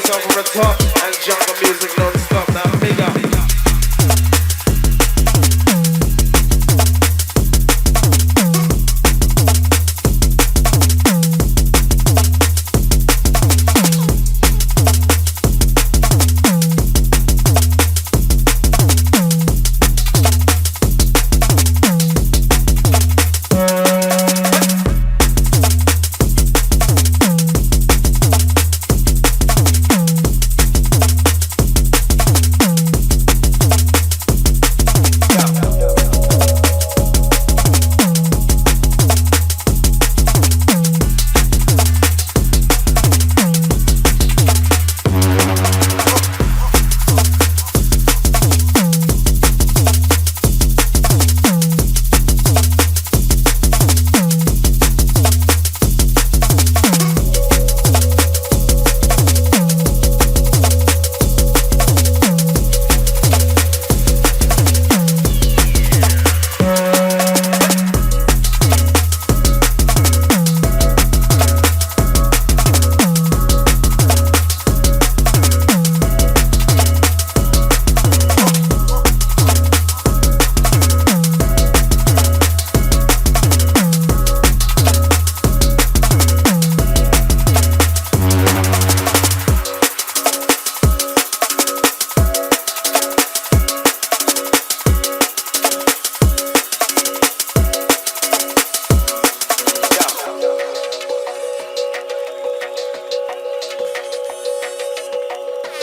this on from the top and jungle music non-stop. Now big up.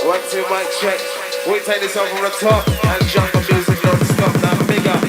One, two, mic check. We take this on from the top and jungle music non-stop. Now big up.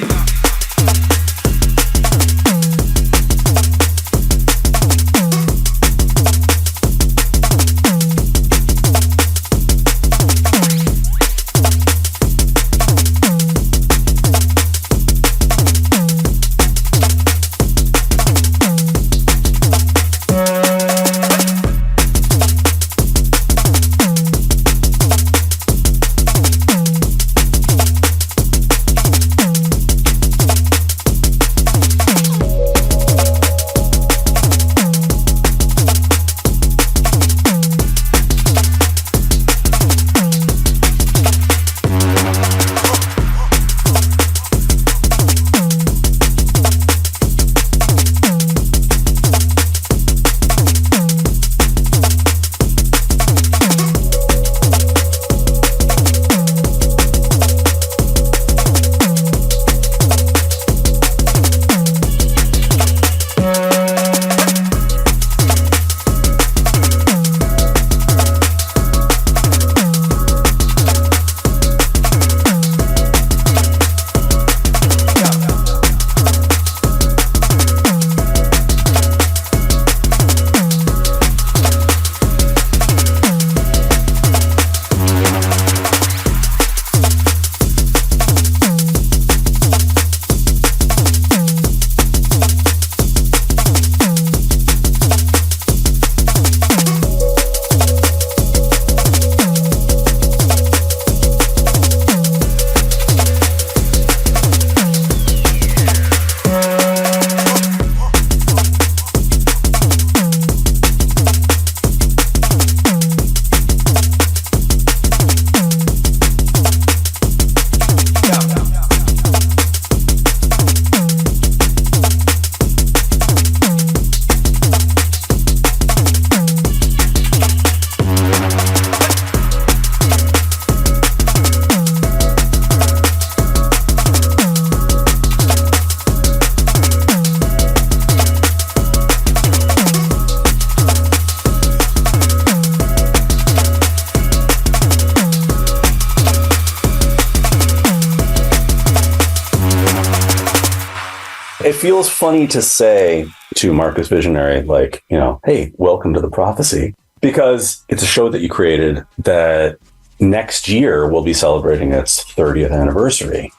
It feels funny to say to Marcus Visionary, like, you know, hey, welcome to the Prophecy, because it's a show that you created that next year will be celebrating its 30th anniversary.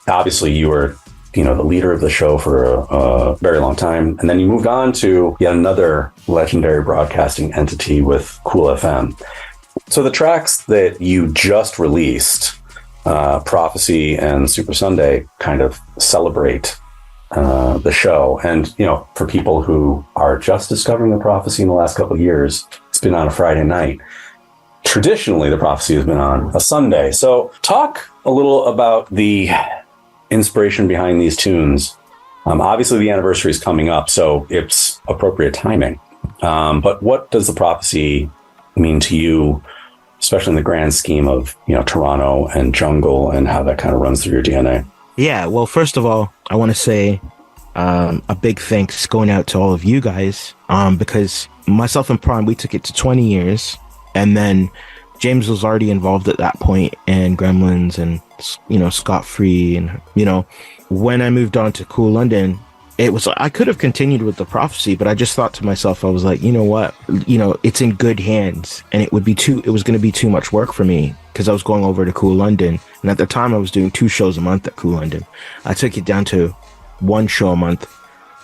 Obviously, you were, you know, the leader of the show for a very long time, and then you moved on to yet another legendary broadcasting entity with Cool FM. So the tracks that you just released, Prophecy and Super Sunday, kind of celebrate the show. And, you know, for people who are just discovering the Prophecy in the last couple of years, it's been on a Friday night. traditionally the Prophecy has been on a Sunday. So talk a little about the inspiration behind these tunes. Obviously the anniversary is coming up, so it's appropriate timing. But what does the Prophecy mean to you, especially in the grand scheme of, Toronto and jungle and how that kind of runs through your DNA? Yeah, well, first of all, I want to say a big thanks going out to all of you guys, because myself and Prime, we took it to 20 years, and then James was already involved at that point, and Gremlins, and Scott Free, and when I moved on to Cool London, it was, I could have continued with the Prophecy, but I just thought to myself, I was like, you know what, it's in good hands, and it was going to be too much work for me, because I was going over to Cool London, and at the time I was doing 2 shows a month at Cool London. I took it down to 1 show a month,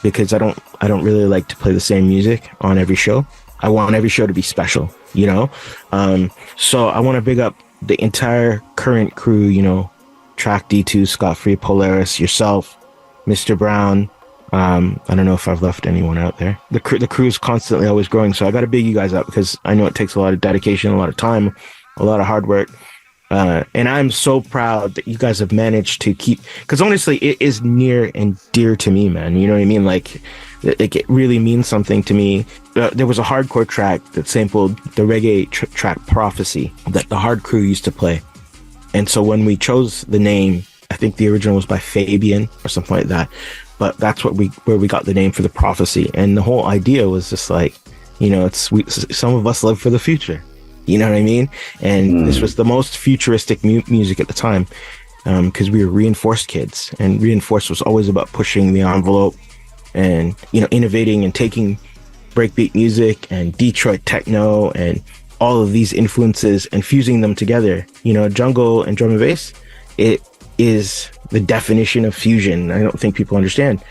because I don't really like to play the same music on every show. I want every show to be special, so I want to big up the entire current crew, Track D2, Scott Free, Polaris, yourself, Mr. Brown. I don't know if I've left anyone out there. The crew is constantly always growing, so I got to big you guys up, because I know it takes a lot of dedication, a lot of time, a lot of hard work. And I'm so proud that you guys have managed to keep, because honestly, it is near and dear to me, man. You know what I mean? Like it really means something to me. There was a hardcore track that sampled the reggae track Prophecy that the Hard Crew used to play. And so when we chose the name, I think the original was by Fabian or something like that. But that's where we got the name for the Prophecy. And the whole idea was just like, some of us live for the future. You know what I mean? And this was the most futuristic music at the time, because we were Reinforced kids, and Reinforced was always about pushing the envelope and, innovating and taking breakbeat music and Detroit techno and all of these influences and fusing them together. Jungle and drum and bass, it is the definition of fusion. I don't think people understand,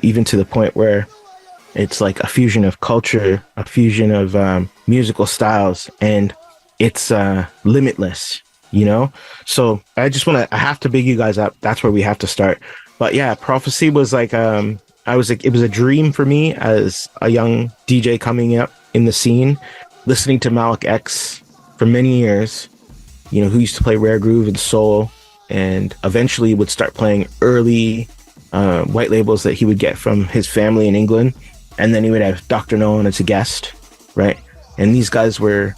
even to the point where it's like a fusion of culture, a fusion of musical styles, and it's limitless, So I have to big you guys up. That's where we have to start. But yeah, Prophecy was like, it was a dream for me as a young DJ coming up in the scene, listening to Malik X for many years, who used to play rare groove and soul, and eventually would start playing early white labels that he would get from his family in England. And then he would have Dr. Nolan as a guest, right? And these guys were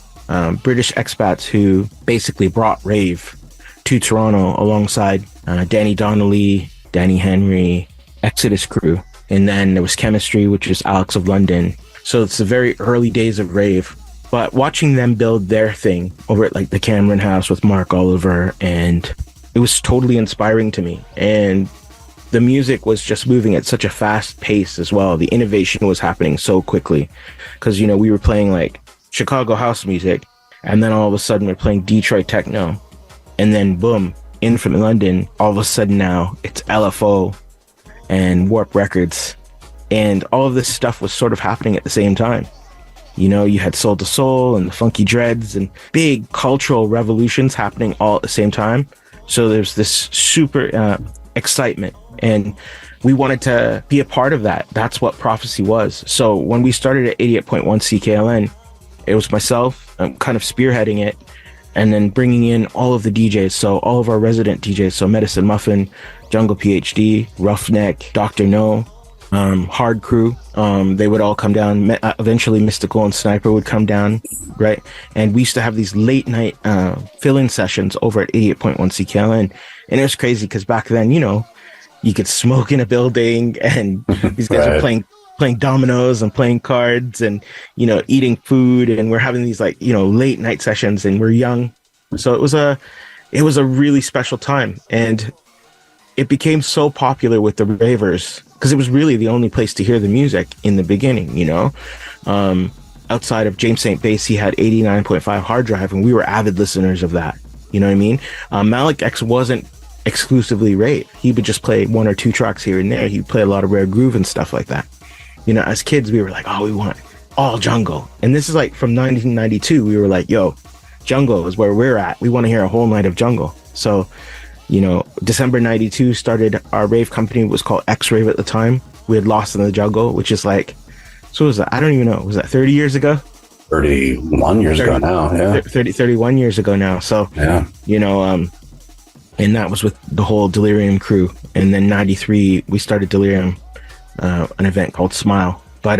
British expats who basically brought rave to Toronto alongside Danny Donnelly, Danny Henry, Exodus crew. And then there was Chemistry, which is Alex of London. So it's the very early days of rave. But watching them build their thing over at like the Cameron House with Mark Oliver, and it was totally inspiring to me. And the music was just moving at such a fast pace as well. The innovation was happening so quickly, because, we were playing like Chicago house music, and then all of a sudden we're playing Detroit techno, and then boom, in from London, all of a sudden now it's LFO and Warp Records, and all of this stuff was sort of happening at the same time. You had Soul to Soul and the Funky Dreads and big cultural revolutions happening all at the same time. So there's this super excitement, and we wanted to be a part of that. That's what Prophecy was. So when we started at 88.1 CKLN, it was myself kind of spearheading it, and then bringing in all of the DJs. So all of our resident DJs, so Medicine Muffin, Jungle PhD, Roughneck, Dr. No, Hard Crew, they would all come down. Eventually Mystical and Sniper would come down, right? And we used to have these late night fill-in sessions over at 88.1 CKLN. And it was crazy because back then, you could smoke in a building, and these guys were playing dominoes and playing cards and, eating food. And we're having these late night sessions, and we're young. So it was a really special time. And it became so popular with the ravers because it was really the only place to hear the music in the beginning, outside of James St. Bass, he had 89.5 hard drive, and we were avid listeners of that. You know what I mean? Malik X wasn't exclusively rave. He would just play 1 or 2 tracks here and there. He'd play a lot of rare groove and stuff like that. As kids, we were like, oh, we want all jungle. And this is like from 1992. We were like, yo, jungle is where we're at. We want to hear a whole night of jungle. So, December 92 started our rave company. It was called X-Rave at the time. We had Lost in the Jungle, which is like, so was that? I don't even know. Was that 30 years ago? 31 years ago now. Yeah. 31 years ago now. So, Yeah. you know, and that was with the whole Delirium crew. And then 93, we started Delirium, an event called Smile. But,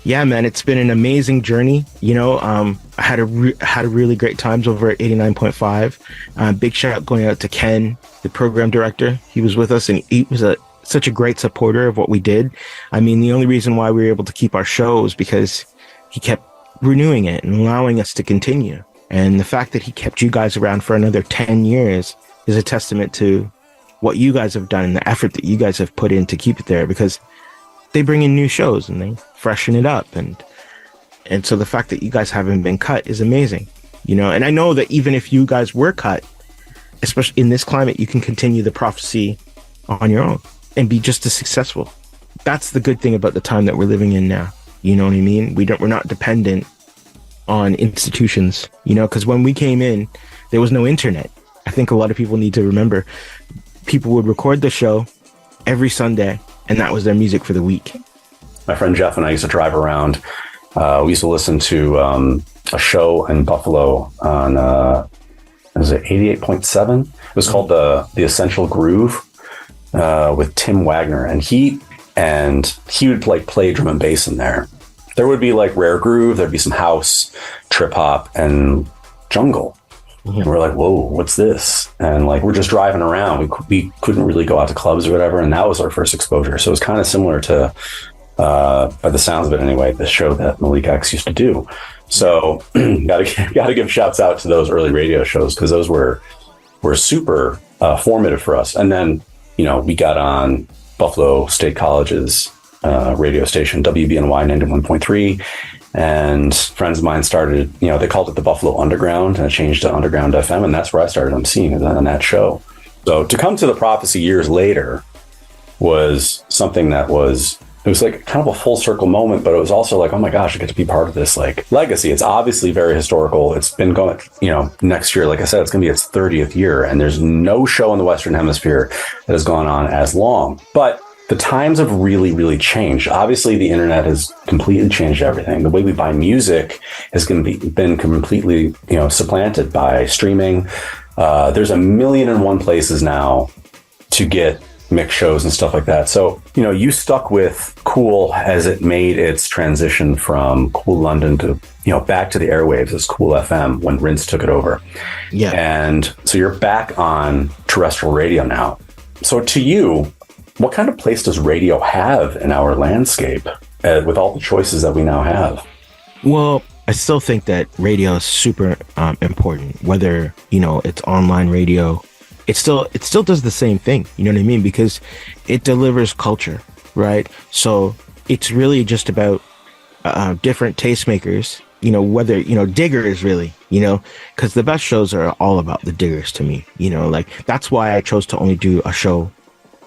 yeah, man, it's been an amazing journey. You know, I had a really great times over at 89.5. Big shout out going out to Ken, the program director. He was with us, and he was such a great supporter of what we did. I mean, the only reason why we were able to keep our show was because he kept renewing it and allowing us to continue. And the fact that he kept you guys around for another 10 years is a testament to what you guys have done and the effort that you guys have put in to keep it there, because they bring in new shows and they freshen it up. And so the fact that you guys haven't been cut is amazing, you know. And I know that even if you guys were cut, especially in this climate, you can continue the prophecy on your own and be just as successful. That's the good thing about the time that we're living in now. You know what I mean? We're not dependent on institutions, you know, because when we came in, there was no internet. I think a lot of people need to remember, people would record the show every Sunday, and that was their music for the week. My friend Jeff and I used to drive around. We used to listen to a show in Buffalo on, was it 88.7? It was called the Essential Groove with Tim Wagner. And he would like play drum and bass in there. There would be like rare groove, there'd be some house, trip hop, and jungle. Mm-hmm. And we're like, whoa, what's this? And like, we're just driving around. We couldn't really go out to clubs or whatever. And that was our first exposure. So it was kind of similar to, by the sounds of it anyway, the show that Malik X used to do. So gotta give shouts out to those early radio shows, because those were super formative for us. And then, you know, we got on Buffalo State College's radio station, WBNY 91.3. And friends of mine started, you know, they called it the Buffalo Underground, and it changed to Underground FM. And that's where I started emceeing on that show. So to come to the prophecy years later was something that was, it was like kind of a full circle moment, but it was also like, oh my gosh, I get to be part of this like legacy. It's obviously very historical. It's been going, you know, next year, like I said, it's going to be its 30th year, and there's no show in the Western Hemisphere that has gone on as long. But the times have really, really changed. Obviously, the internet has completely changed everything. The way we buy music has been completely, you know, supplanted by streaming. There's 1,000,001 places now to get mix shows and stuff like that. So, you know, you stuck with Cool as it made its transition from Cool London to, you know, back to the airwaves as Cool FM when Rinse took it over. Yeah. And so you're back on terrestrial radio now. So to you, what kind of place does radio have in our landscape with all the choices that we now have? Well, I still think that radio is super important, whether, you know, it's online radio. It still does the same thing. You know what I mean? Because it delivers culture, right? So it's really just about different tastemakers, you know, whether, you know, diggers really, you know, because the best shows are all about the diggers to me, you know, like that's why I chose to only do a show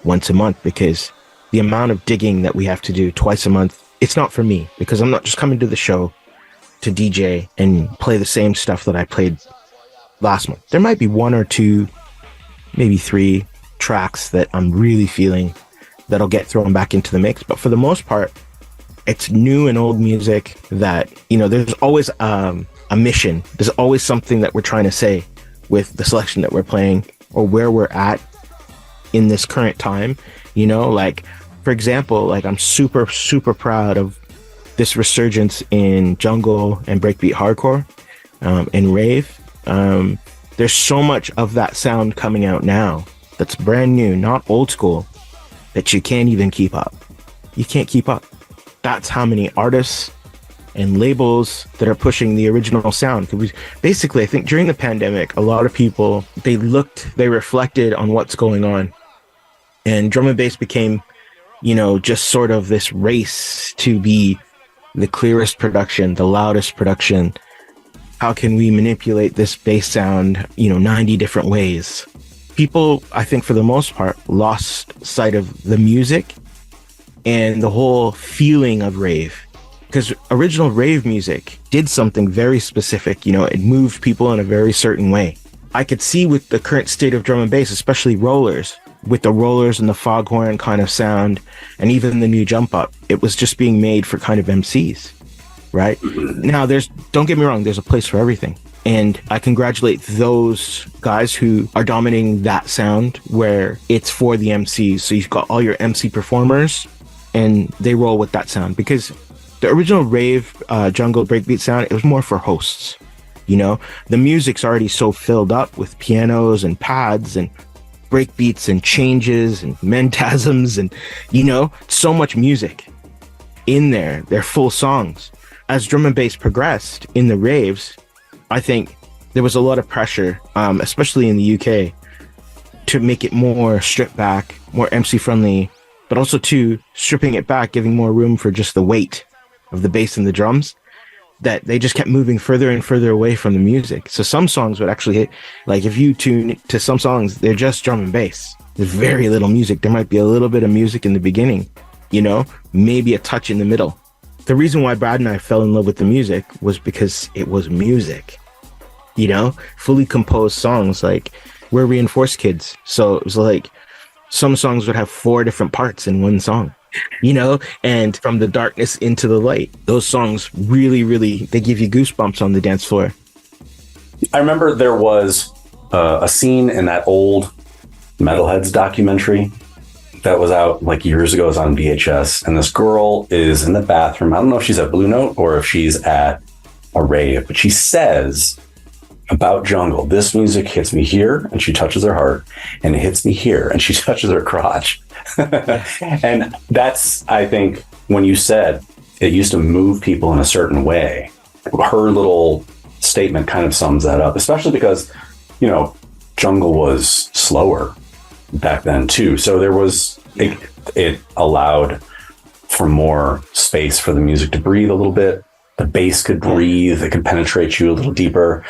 once a month, because the amount of digging that we have to do twice a month, it's not for me, because I'm not just coming to the show to DJ and play the same stuff that I played last month. There might be one or two, maybe three tracks that I'm really feeling that'll get thrown back into the mix. But for the most part, it's new and old music that, you know, there's always a mission. There's always something that we're trying to say with the selection that we're playing or where we're at in this current time. You know, like, for example, like I'm super, super proud of this resurgence in jungle and breakbeat hardcore and rave. There's so much of that sound coming out now that's brand new, not old school, that you can't even keep up. You can't keep up. That's how many artists and labels that are pushing the original sound. Basically, I think during the pandemic, a lot of people, they reflected on what's going on. And drum and bass became, you know, just sort of this race to be the clearest production, the loudest production. How can we manipulate this bass sound, you know, 90 different ways? People, I think for the most part, lost sight of the music and the whole feeling of rave. Because original rave music did something very specific, you know, it moved people in a very certain way. I could see with the current state of drum and bass, especially rollers, with the rollers and the foghorn kind of sound, and even the new jump up, it was just being made for kind of MCs. right? Now, don't get me wrong, there's a place for everything. And I congratulate those guys who are dominating that sound where it's for the MCs. So you've got all your MC performers and they roll with that sound, because the original rave jungle breakbeat sound, it was more for hosts. You know, the music's already so filled up with pianos and pads and breakbeats and changes and mentasms and, you know, so much music in there. They're full songs. As drum and bass progressed in the raves, I think there was a lot of pressure, especially in the UK, to make it more stripped back, more MC friendly, but also to stripping it back, giving more room for just the weight of the bass and the drums, that they just kept moving further and further away from the music. So some songs would actually hit, like if you tune to some songs, they're just drum and bass. There's very little music. There might be a little bit of music in the beginning, you know, maybe a touch in the middle. The reason why Brad and I fell in love with the music was because it was music, you know, fully composed songs. Like, we're reinforced kids. So it was like some songs would have 4 different parts in one song, you know, and from the darkness into the light. Those songs really, really, they give you goosebumps on the dance floor. I remember there was a scene in that old Metalheads documentary that was out like years ago. It was on VHS, and this girl is in the bathroom. I don't know if she's at Blue Note or if she's at a rave, but she says about jungle, this music hits me here, and she touches her heart, and it hits me here, and she touches her crotch. And that's, I think, when you said it used to move people in a certain way, her little statement kind of sums that up, especially because, you know, jungle was slower back then too. So there was, it allowed for more space for the music to breathe a little bit. The bass could breathe, it could penetrate you a little deeper.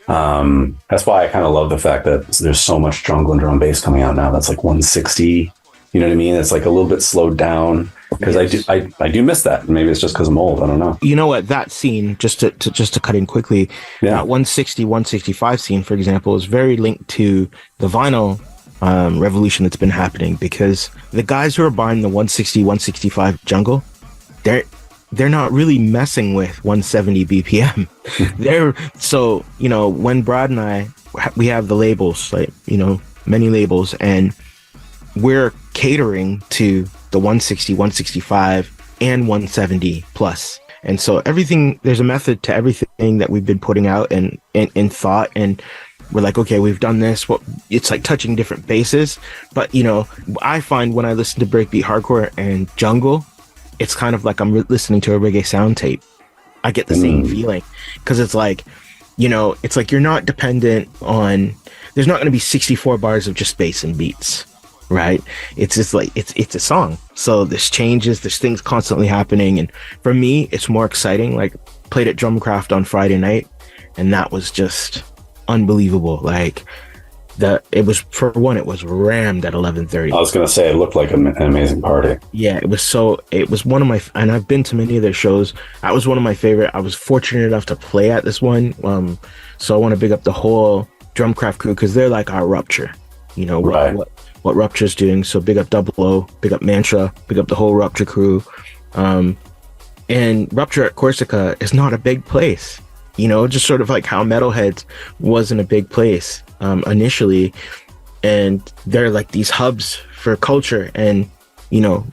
That's why I kind of love the fact that there's so much jungle and drum and bass coming out now. That's like 160. You know what I mean? It's like a little bit slowed down, because I do miss that. Maybe it's just because I'm old. I don't know. You know what? That scene, just to cut in quickly, that 160, 165 scene, for example, is very linked to the vinyl revolution that's been happening, because the guys who are buying the 160, 165 jungle, they're not really messing with 170 BPM. So, you know, when Brad and I, we have the labels, like, you know, many labels, and we're catering to the 160, 165 and 170 plus. And so there's a method to everything that we've been putting out and in thought. And we're like, okay, we've done this. It's like touching different bases. But, you know, I find when I listen to breakbeat hardcore and jungle, it's kind of like I'm listening to a reggae sound tape. I get the same feeling, because it's like, you know, it's like you're not dependent on, there's not going to be 64 bars of just bass and beats, right? It's just like, it's a song. So there's changes, there's things constantly happening. And for me, it's more exciting. Like, played at Drumcraft on Friday night, and that was just unbelievable. Like, it was rammed at 11:30. I was going to say, it looked like an amazing party. Yeah, it was one of my, and I've been to many of their shows. That was one of my favorite. I was fortunate enough to play at this one. So I want to big up the whole Drumcraft crew, because they're like our Rupture, you know, right. what Rupture's doing. So big up Double O, big up Mantra, big up the whole Rupture crew. And Rupture at Corsica is not a big place, you know, just sort of like how Metalheads wasn't a big place initially, and they're like these hubs for culture, and, you know,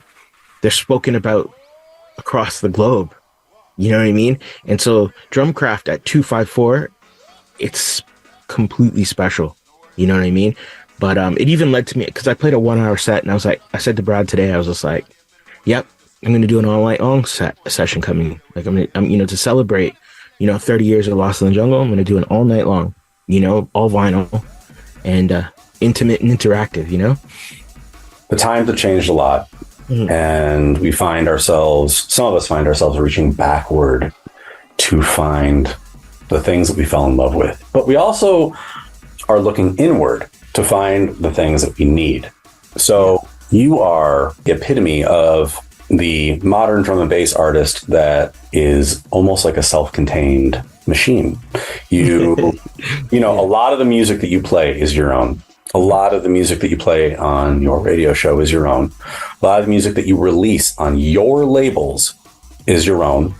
they're spoken about across the globe, you know what I mean? And so Drumcraft at 254, it's completely special, you know what I mean? But it even led to me, because I played a 1 hour set, and I said to Brad today, I was just like, yep, I'm going to do an all night long session coming. Like, I'm you know, to celebrate, you know, 30 years of Lost in the Jungle, I'm going to do an all night long, you know, all vinyl and intimate and interactive, you know? The times have changed a lot, and some of us find ourselves reaching backward to find the things that we fell in love with. But we also are looking inward to find the things that we need. So you are the epitome of the modern drum and bass artist that is almost like a self-contained machine. You know, a lot of the music that you play is your own. A lot of the music that you play on your radio show is your own. A lot of the music that you release on your labels is your own.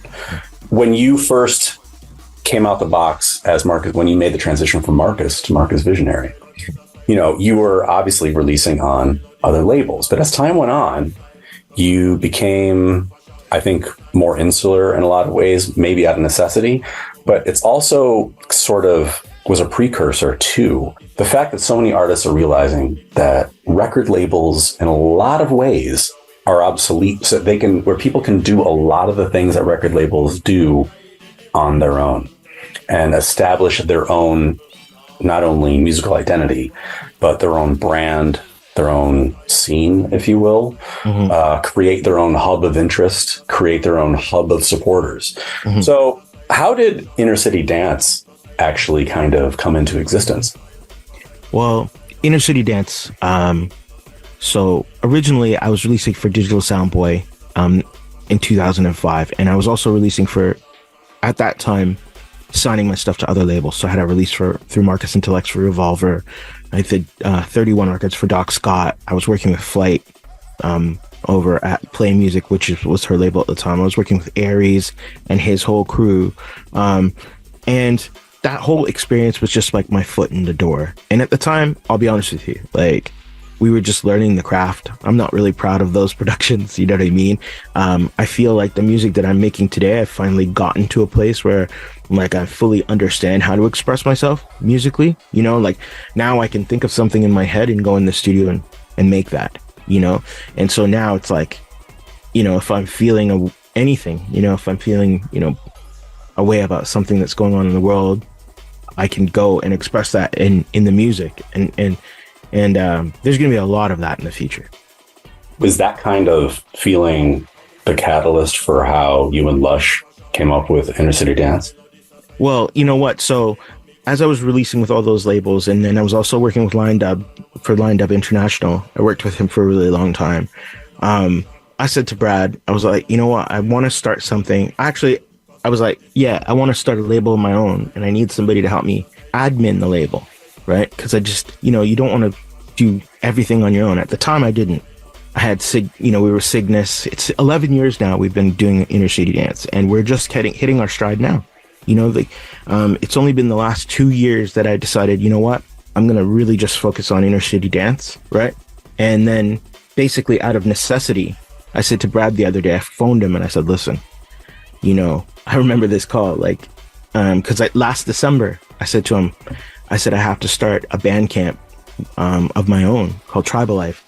when you first came out the box as Marcus, when you made the transition from Marcus to Marcus Visionary, you were obviously releasing on other labels, but as time went on, you became, I think, more insular in a lot of ways, maybe out of necessity, but it's also sort of was a precursor to the fact that so many artists are realizing that record labels in a lot of ways are obsolete, so where people can do a lot of the things that record labels do on their own and establish their own, not only musical identity, but their own brand, their own scene, if you will, create their own hub of interest, create their own hub of supporters. So how did Inner City Dance actually kind of come into existence? Well, Inner City Dance, so originally I was releasing for Digital Sound Boy in 2005, and I was also releasing for, at that time, signing my stuff to other labels. So I had a release through Marcus Intellects for Revolver. I did 31 records for Doc Scott. I was working with Flight over at Play Music, which was her label at the time. I was working with Aries and his whole crew. And that whole experience was just like my foot in the door. And at the time, I'll be honest with you, like, we were just learning the craft. I'm not really proud of those productions, you know what I mean? I feel like the music that I'm making today, I've finally gotten to a place where like I fully understand how to express myself musically, like now I can think of something in my head and go in the studio and make that, And so now it's like, if I'm feeling anything, if I'm feeling, a way about something that's going on in the world, I can go and express that in the music, and there's going to be a lot of that in the future. Was that kind of feeling the catalyst for how you and Lush came up with Inner City Dance? Well, you know what? So as I was releasing with all those labels, and then I was also working with Lion Dub for Lion Dub International. I worked with him for a really long time. I said to Brad, I was like, you know what? I want to start something. Actually, I was like, yeah, I want to start a label of my own, and I need somebody to help me admin the label, right? Because I just, you don't want to do everything on your own. At the time, I didn't. I had we were Cygnus. It's 11 years now we've been doing Inner City Dance, and we're just hitting our stride now. It's only been the last 2 years that I decided, you know what, I'm going to really just focus on Inner City Dance, right? And then basically out of necessity, I said to Brad the other day, I phoned him and I said, listen, I remember this call, because last December, I said to him, I have to start a Bandcamp of my own called Tribal Life.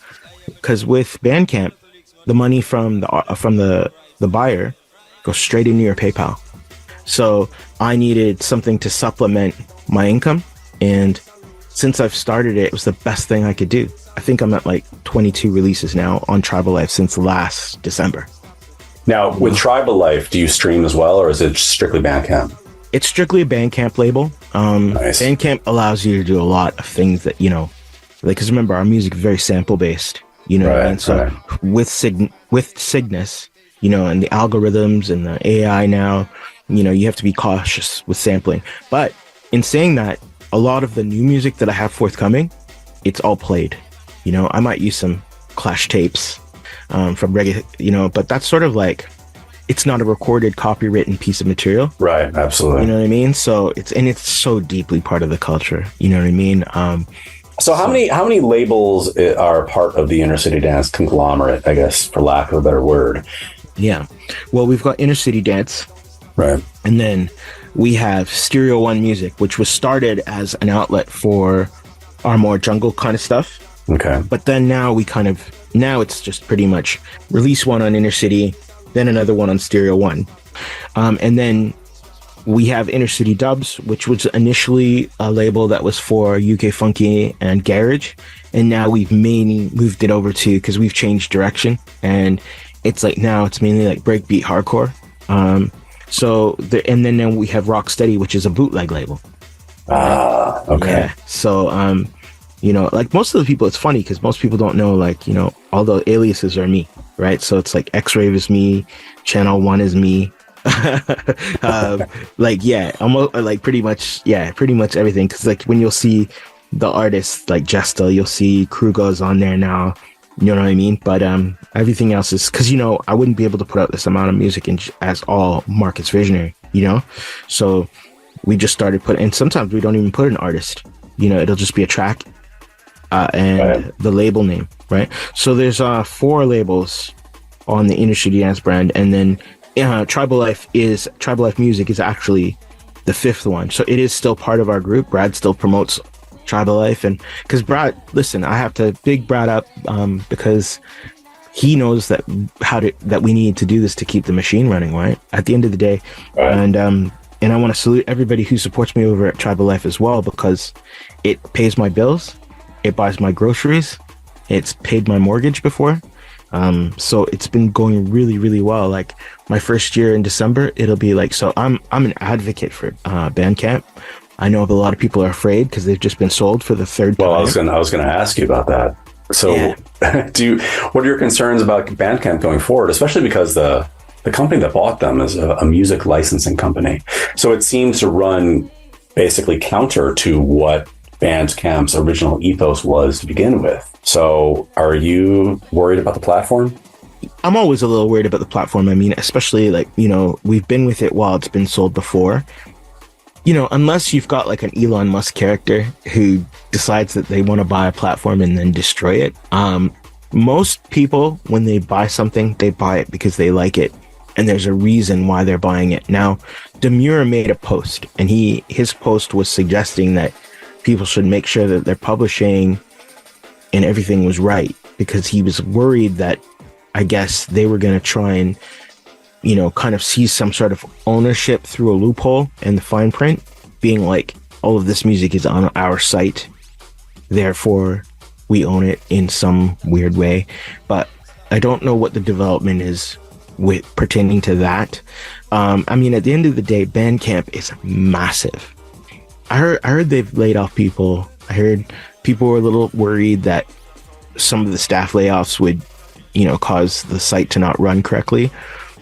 Because with Bandcamp, the money from the buyer goes straight into your PayPal. So I needed something to supplement my income. And since I've started it, it was the best thing I could do. I think I'm at like 22 releases now on Tribal Life since last December. Now, with Tribal Life, do you stream as well, or is it strictly Bandcamp? It's strictly a Bandcamp label. Nice. Bandcamp allows you to do a lot of things that, because remember, our music is very sample based, Right, and so right. with Cygnus, and the algorithms and the AI now, you have to be cautious with sampling. But in saying that, a lot of the new music that I have forthcoming, it's all played. I might use some Clash tapes from reggae, but that's sort of like, it's not a recorded, copywritten piece of material. Right, absolutely. You know what I mean? So it's so deeply part of the culture. You know what I mean? So how many labels are part of the Inner City Dance conglomerate, I guess, for lack of a better word? Yeah. Well, we've got Inner City Dance. Right. And then we have Stereo One Music, which was started as an outlet for our more jungle kind of stuff. Okay. But then now it's just pretty much release one on Inner City, then another one on Stereo One. And then we have Inner City Dubs, which was initially a label that was for UK Funky and Garage. And now we've mainly moved it over to, because we've changed direction. And it's like, now it's mainly like breakbeat hardcore. And then we have Rocksteady, which is a bootleg label. Okay. Yeah. So, like most of the people, it's funny because most people don't know, all the aliases are me, right? So it's like X-Rave is me, Channel 1 is me. Almost like pretty much everything. Because like when you'll see the artists like Jesta, you'll see Krugo's on there now. You know what I mean? But everything else is because, you know, I wouldn't be able to put out this amount of music as all Marcus Visionary, you know? So we just started putting, and sometimes we don't even put an artist, you know, it'll just be a track and the label name, right? So there's 4 labels on the Industry Dance brand, and then Tribal Life Music is actually the 5th one. So it is still part of our group. Brad still promotes Tribal Life, and because Brad, listen, I have to big Brad up because he knows that that we need to do this to keep the machine running, right? At the end of the day, and I want to salute everybody who supports me over at Tribal Life as well, because it pays my bills, it buys my groceries, it's paid my mortgage before. So it's been going really, really well. Like my first year in December, it'll be like, so I'm an advocate for Bandcamp. I know a lot of people are afraid because they've just been sold for the 3rd time. Well, I was going to ask you about that. So what are your concerns about Bandcamp going forward, especially because the company that bought them is a music licensing company. So it seems to run basically counter to what Bandcamp's original ethos was to begin with. So are you worried about the platform? I'm always a little worried about the platform. I mean, especially like, you know, we've been with it while it's been sold before. You know, unless you've got like an Elon Musk character who decides that they want to buy a platform and then destroy it. Most people, when they buy something, they buy it because they like it. And there's a reason why they're buying it. Now, Demure made a post, and his post was suggesting that people should make sure that their publishing and everything was right, because he was worried that, I guess, they were going to try and, you know, kind of seize some sort of ownership through a loophole in the fine print, being like, all of this music is on our site, therefore we own it in some weird way. But I don't know what the development is with pertaining to that. I mean, at the end of the day, Bandcamp is massive. I heard they've laid off people. I heard people were a little worried that some of the staff layoffs would, you know, cause the site to not run correctly.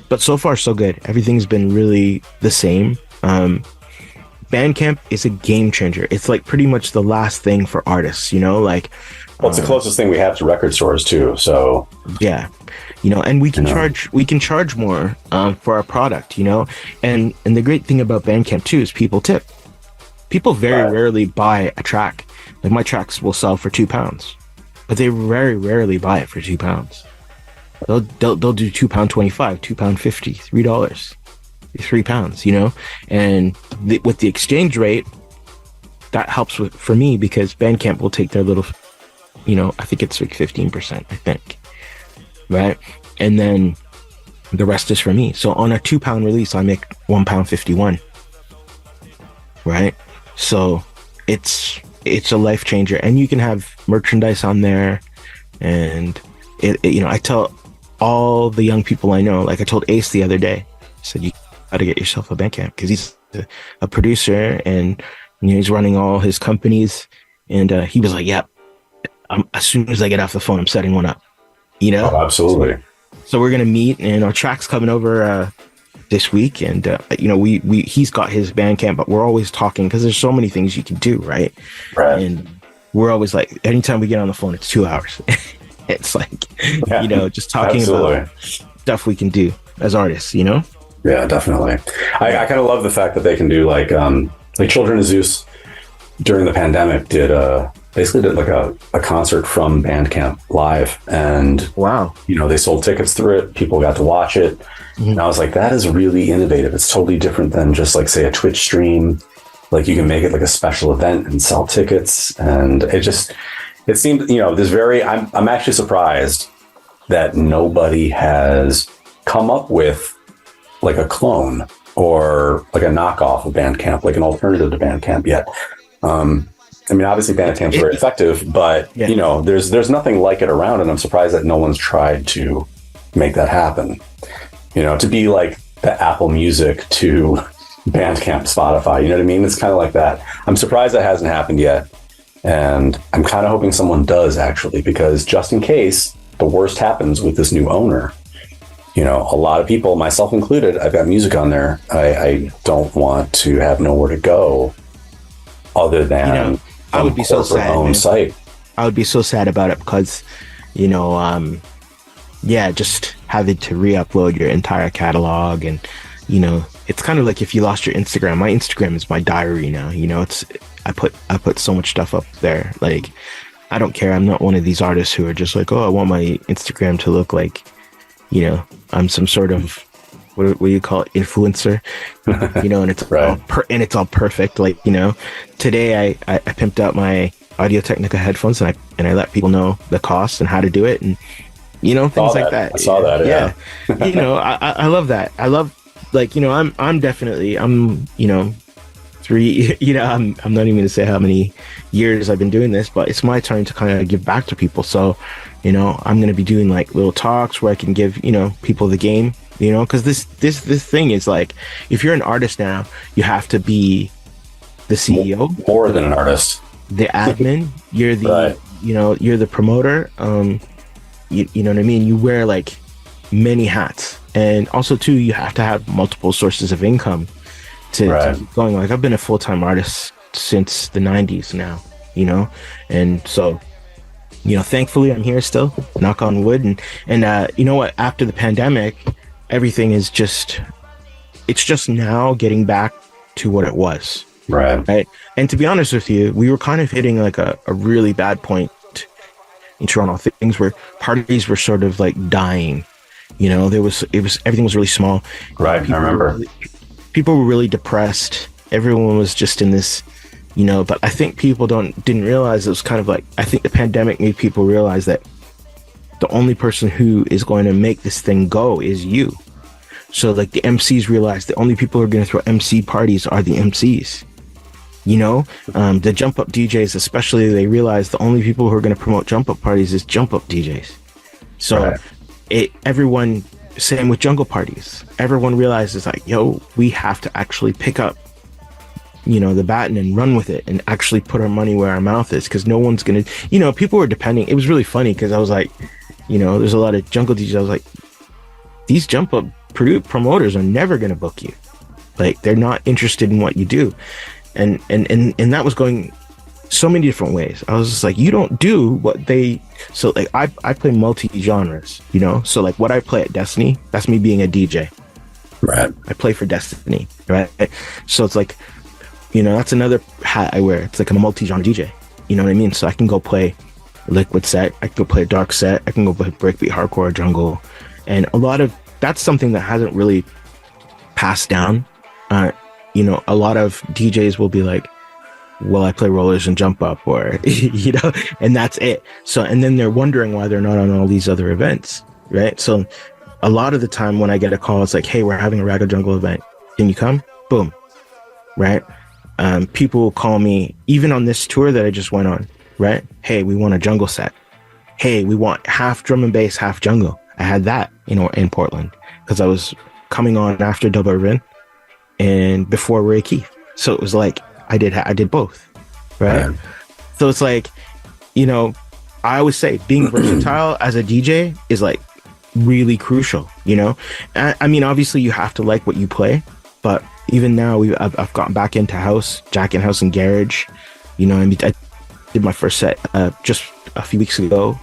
But so far, so good. Everything's been really the same. Bandcamp is a game changer. It's like pretty much the last thing for artists, you know, like. Well, it's the closest thing we have to record stores too. So yeah, you know, and we can charge more for our product, you know, and the great thing about Bandcamp too is people tip. People very rarely buy a track. Like my tracks will sell for £2, but they very rarely buy it for £2. They'll do £2.25, £2.50, $3, £3, you know, and with the exchange rate, that helps for me because Bandcamp will take their little, you know, I think it's like 15%, I think, right? And then the rest is for me. So on a £2 release, I make £1.51, right? So it's a life changer, and you can have merchandise on there, and it you know, I tell all the young people I know, like I told Ace the other day, I said, you got to get yourself a Bandcamp because he's a producer, and you know, he's running all his companies, and he was like, yep. As soon as I get off the phone, I'm setting one up, you know? Oh, absolutely. So we're going to meet, and our track's coming over this week. And, you know, he's got his Bandcamp, but we're always talking because there's so many things you can do, right? Right. And we're always like, anytime we get on the phone, it's 2 hours. It's like, you know, just talking about stuff we can do as artists, you know? Yeah, definitely. I kind of love the fact that they can do like Children of Zeus during the pandemic basically did like a concert from Bandcamp live, and wow, you know, they sold tickets through it, people got to watch it. Mm-hmm. And I was like, that is really innovative. It's totally different than just like, say, a Twitch stream. Like you can make it like a special event and sell tickets, and it seemed, you know, I'm actually surprised that nobody has come up with like a clone or like a knockoff of Bandcamp, like an alternative to Bandcamp yet. I mean, obviously Bandcamp's very effective, but you know, there's nothing like it around, and I'm surprised that no one's tried to make that happen. You know, to be like the Apple Music to Bandcamp, Spotify, you know what I mean? It's kind of like that. I'm surprised that hasn't happened yet, and I'm kind of hoping someone does actually, because just in case the worst happens with this new owner, you know, a lot of people, myself included, I've got music on there. I don't want to have nowhere to go other than, you know, I would be so sad. Site. I would be so sad about it because, you know, yeah, just having to re-upload your entire catalog. And you know, it's kind of like if you lost your Instagram. My Instagram is my diary now. You know, it's I put so much stuff up there. Like, I don't care. I'm not one of these artists who are just like, oh, I want my Instagram to look like, you know, I'm some sort of what do you call it, influencer, you know, and it's Right. it's all perfect. Like, you know, today I pimped out my Audio Technica headphones, and I let people know the cost and how to do it, and you know, things like that. I saw that. Yeah. You know, I love that. I love, like, you know, I'm definitely, you know, you know, I'm not even gonna say how many years I've been doing this, but it's my turn to kind of give back to people. So, you know, I'm gonna be doing like little talks where I can give, you know, people the game, you know, because this thing is like, if you're an artist now, you have to be the CEO, More than an artist, the admin, you're the Right. you know, you're the promoter. You know what I mean? You wear like many hats, and also too, you have to have multiple sources of income to keep going. Like, I've been a full-time artist since the 90s now, you know, and so, you know, thankfully I'm here still, knock on wood. And you know what, after the pandemic, everything is just, it's just now getting back to what it was. Right. And to be honest with you, we were kind of hitting like a really bad point in Toronto. Things were, parties were sort of like dying, you know, everything was really small. Right. I remember. People were really depressed. Everyone was just in this, you know, but I think people didn't realize it was kind of like, I think the pandemic made people realize that the only person who is going to make this thing go is you. So like the MCs realized the only people who are going to throw MC parties are the MCs. You know, the jump up DJs, especially, they realized the only people who are going to promote jump up parties is jump up DJs. So everyone, same with jungle parties. Everyone realizes like, yo, we have to actually pick up, you know, the baton and run with it and actually put our money where our mouth is, because no one's going to, you know, people were depending. It was really funny because I was like, you know, there's a lot of jungle DJs. I was like, these jump up promoters are never going to book you. Like, they're not interested in what you do. And that was going so many different ways. I was just like, you don't do what they, so like I play multi-genres, you know, so like what I play at Destiny, that's me being a DJ. Right. I play for Destiny, right? So it's like, you know, that's another hat I wear. It's like I'm a multi-genre DJ, you know what I mean? So I can go play liquid set, I can go play dark set, I can go play breakbeat, hardcore, jungle, and a lot of, that's something that hasn't really passed down. You know, a lot of DJs will be like, well, I play rollers and jump up, or, you know, and that's it. So, and then they're wondering why they're not on all these other events, right? So a lot of the time when I get a call, it's like, hey, we're having a Ragga Jungle event. Can you come? Boom. Right? People will call me, even on this tour that I just went on, right? Hey, we want a jungle set. Hey, we want half drum and bass, half jungle. I had that, you know, in Portland, because I was coming on after Double Urban and before Ray Keith. So it was like, I did both, right? So it's like, you know, I always say being versatile as a DJ is like really crucial, you know? I mean, obviously you have to like what you play, but even now I've gotten back into house, jacking house and garage, you know. I mean, I did my first set just a few weeks ago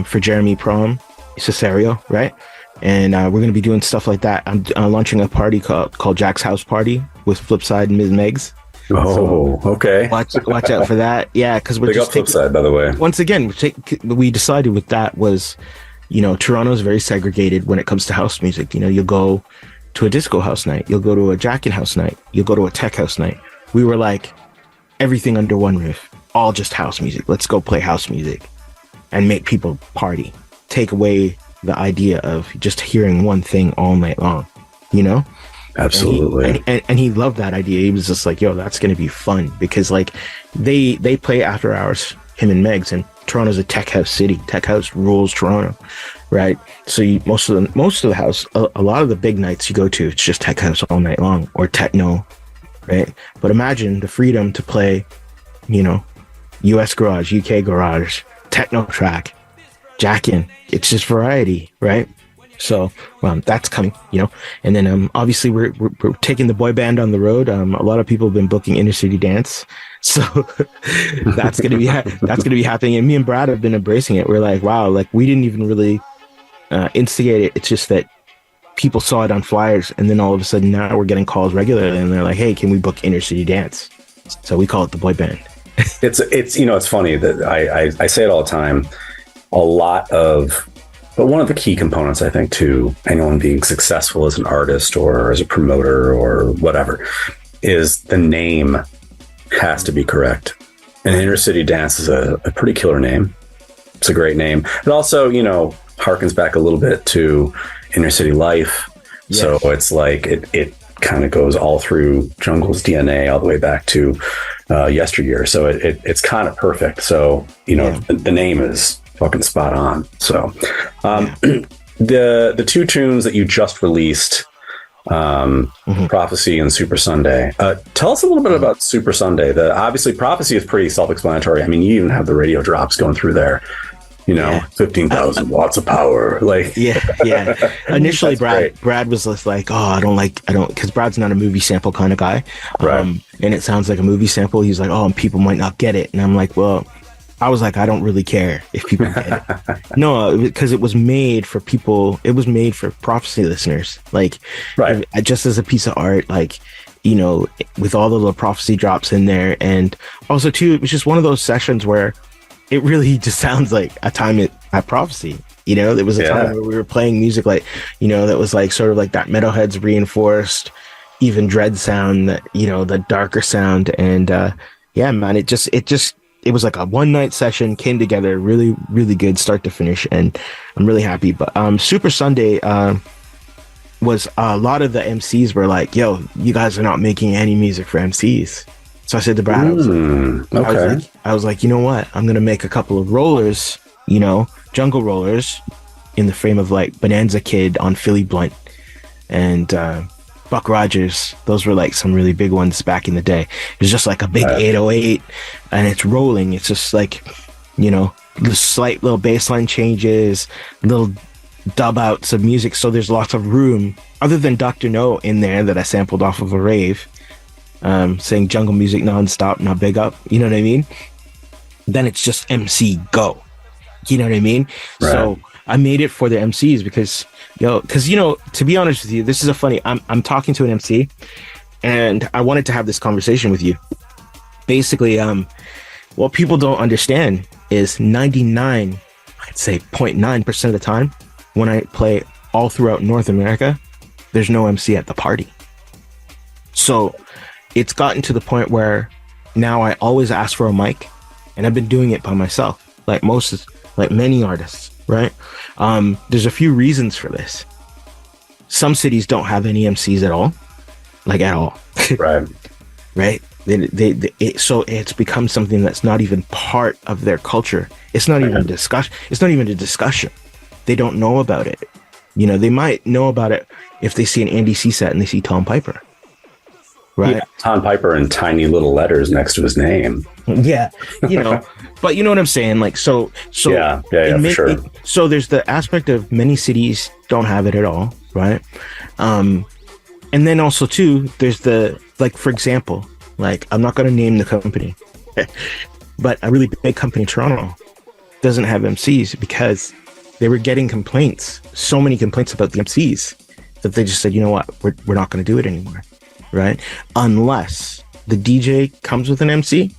for Jeremy Prom, Cesario, right? And we're going to be doing stuff like that. I'm launching a party called Jack's House Party with Flipside and Ms. Megs. Oh, so okay. Watch out for that. Yeah, because we're Big just up Flipside, by the way. Once again, we decided with that was, you know, Toronto's very segregated when it comes to house music. You know, you'll go to a disco house night, you'll go to a jackin' house night, you'll go to a tech house night. We were like, everything under one roof, all just house music. Let's go play house music and make people party. Take away the idea of just hearing one thing all night long, you know? Absolutely. And he loved that idea. He was just like, yo, that's going to be fun, because like they play after hours, him and Megs, and Toronto's a tech house city. Tech house rules Toronto, right? So most of the house, a lot of the big nights you go to, it's just tech house all night long, or techno, right? But imagine the freedom to play, you know, US garage, UK garage, techno track, jackin'. It's just variety, right? So that's coming, and then obviously we're taking the boy band on the road. A lot of people have been booking Inner City Dance, so that's gonna be happening. And me and Brad have been embracing it. We're like, wow, like we didn't even really instigate it. It's just that people saw it on flyers, and then all of a sudden now we're getting calls regularly, and they're like, hey, can we book Inner City Dance? So we call it the boy band. It's it's funny that I say it all the time. But one of the key components, I think, to anyone being successful as an artist or as a promoter or whatever, is the name has to be correct. And Inner City Dance is a pretty killer name. It's a great name. It also, harkens back a little bit to Inner City Life. Yes. So it's like it kind of goes all through Jungle's DNA all the way back to yesteryear. So it's kind of perfect. So, the name is fucking spot on. So the two tunes that you just released, Prophecy and Super Sunday, tell us a little bit about Super Sunday. Obviously Prophecy is pretty self-explanatory. I mean, you even have the radio drops going through there, 15,000 watts of power. Like, yeah. Initially Brad was just like, oh, I don't, because Brad's not a movie sample kind of guy. Right. And it sounds like a movie sample. He's like, oh, and people might not get it. And I'm like, well, I was like, I don't really care if people get it. No, because it was made for people. It was made for Prophecy listeners. Like, right. Just as a piece of art, like, with all the little Prophecy drops in there. And also, too, it was just one of those sessions where it really just sounds like a time at Prophecy. There was a time where we were playing music like, that was like sort of like that Metalhead's reinforced, even Dread sound, that, the darker sound. And yeah, man, it was like a one night session, came together really, really good start to finish. And I'm really happy. But Super Sunday was a lot of the MCs were like, yo, you guys are not making any music for MCs. So I said to Brad, I was like, you know what? I'm going to make a couple of rollers, jungle rollers in the frame of like Bonanza Kid on Philly Blunt and Buck Rogers. Those were like some really big ones back in the day. It was just like a big 808 and it's rolling. It's just like, the slight little bass line changes, little dub outs of music. So there's lots of room other than Dr. No in there that I sampled off of a rave. Saying jungle music nonstop, not big up, you know what I mean? Then it's just MC go, you know what I mean? Right. So I made it for the MCs because to be honest with you, this is a funny. I'm talking to an MC, and I wanted to have this conversation with you. Basically, what people don't understand is 99.9% of the time when I play all throughout North America, there's no MC at the party. So it's gotten to the point where now I always ask for a mic, and I've been doing it by myself, like many artists, right? There's a few reasons for this. Some cities don't have any MCs at all, like at all. Right. Right. So it's become something that's not even part of their culture. It's not even a discussion. It's not even a discussion. They don't know about it. They might know about it if they see an Andy C set and they see Tom Piper. Right. Yeah, Tom Piper in tiny little letters next to his name. Yeah. But you know what I'm saying? Like, so yeah, for sure. So there's the aspect of many cities don't have it at all. Right. And then also too, there's for example, like, I'm not going to name the company, but a really big company in Toronto doesn't have MCs because they were getting complaints, so many complaints about the MCs that they just said, you know what, we're not going to do it anymore. Right? Unless the DJ comes with an MC,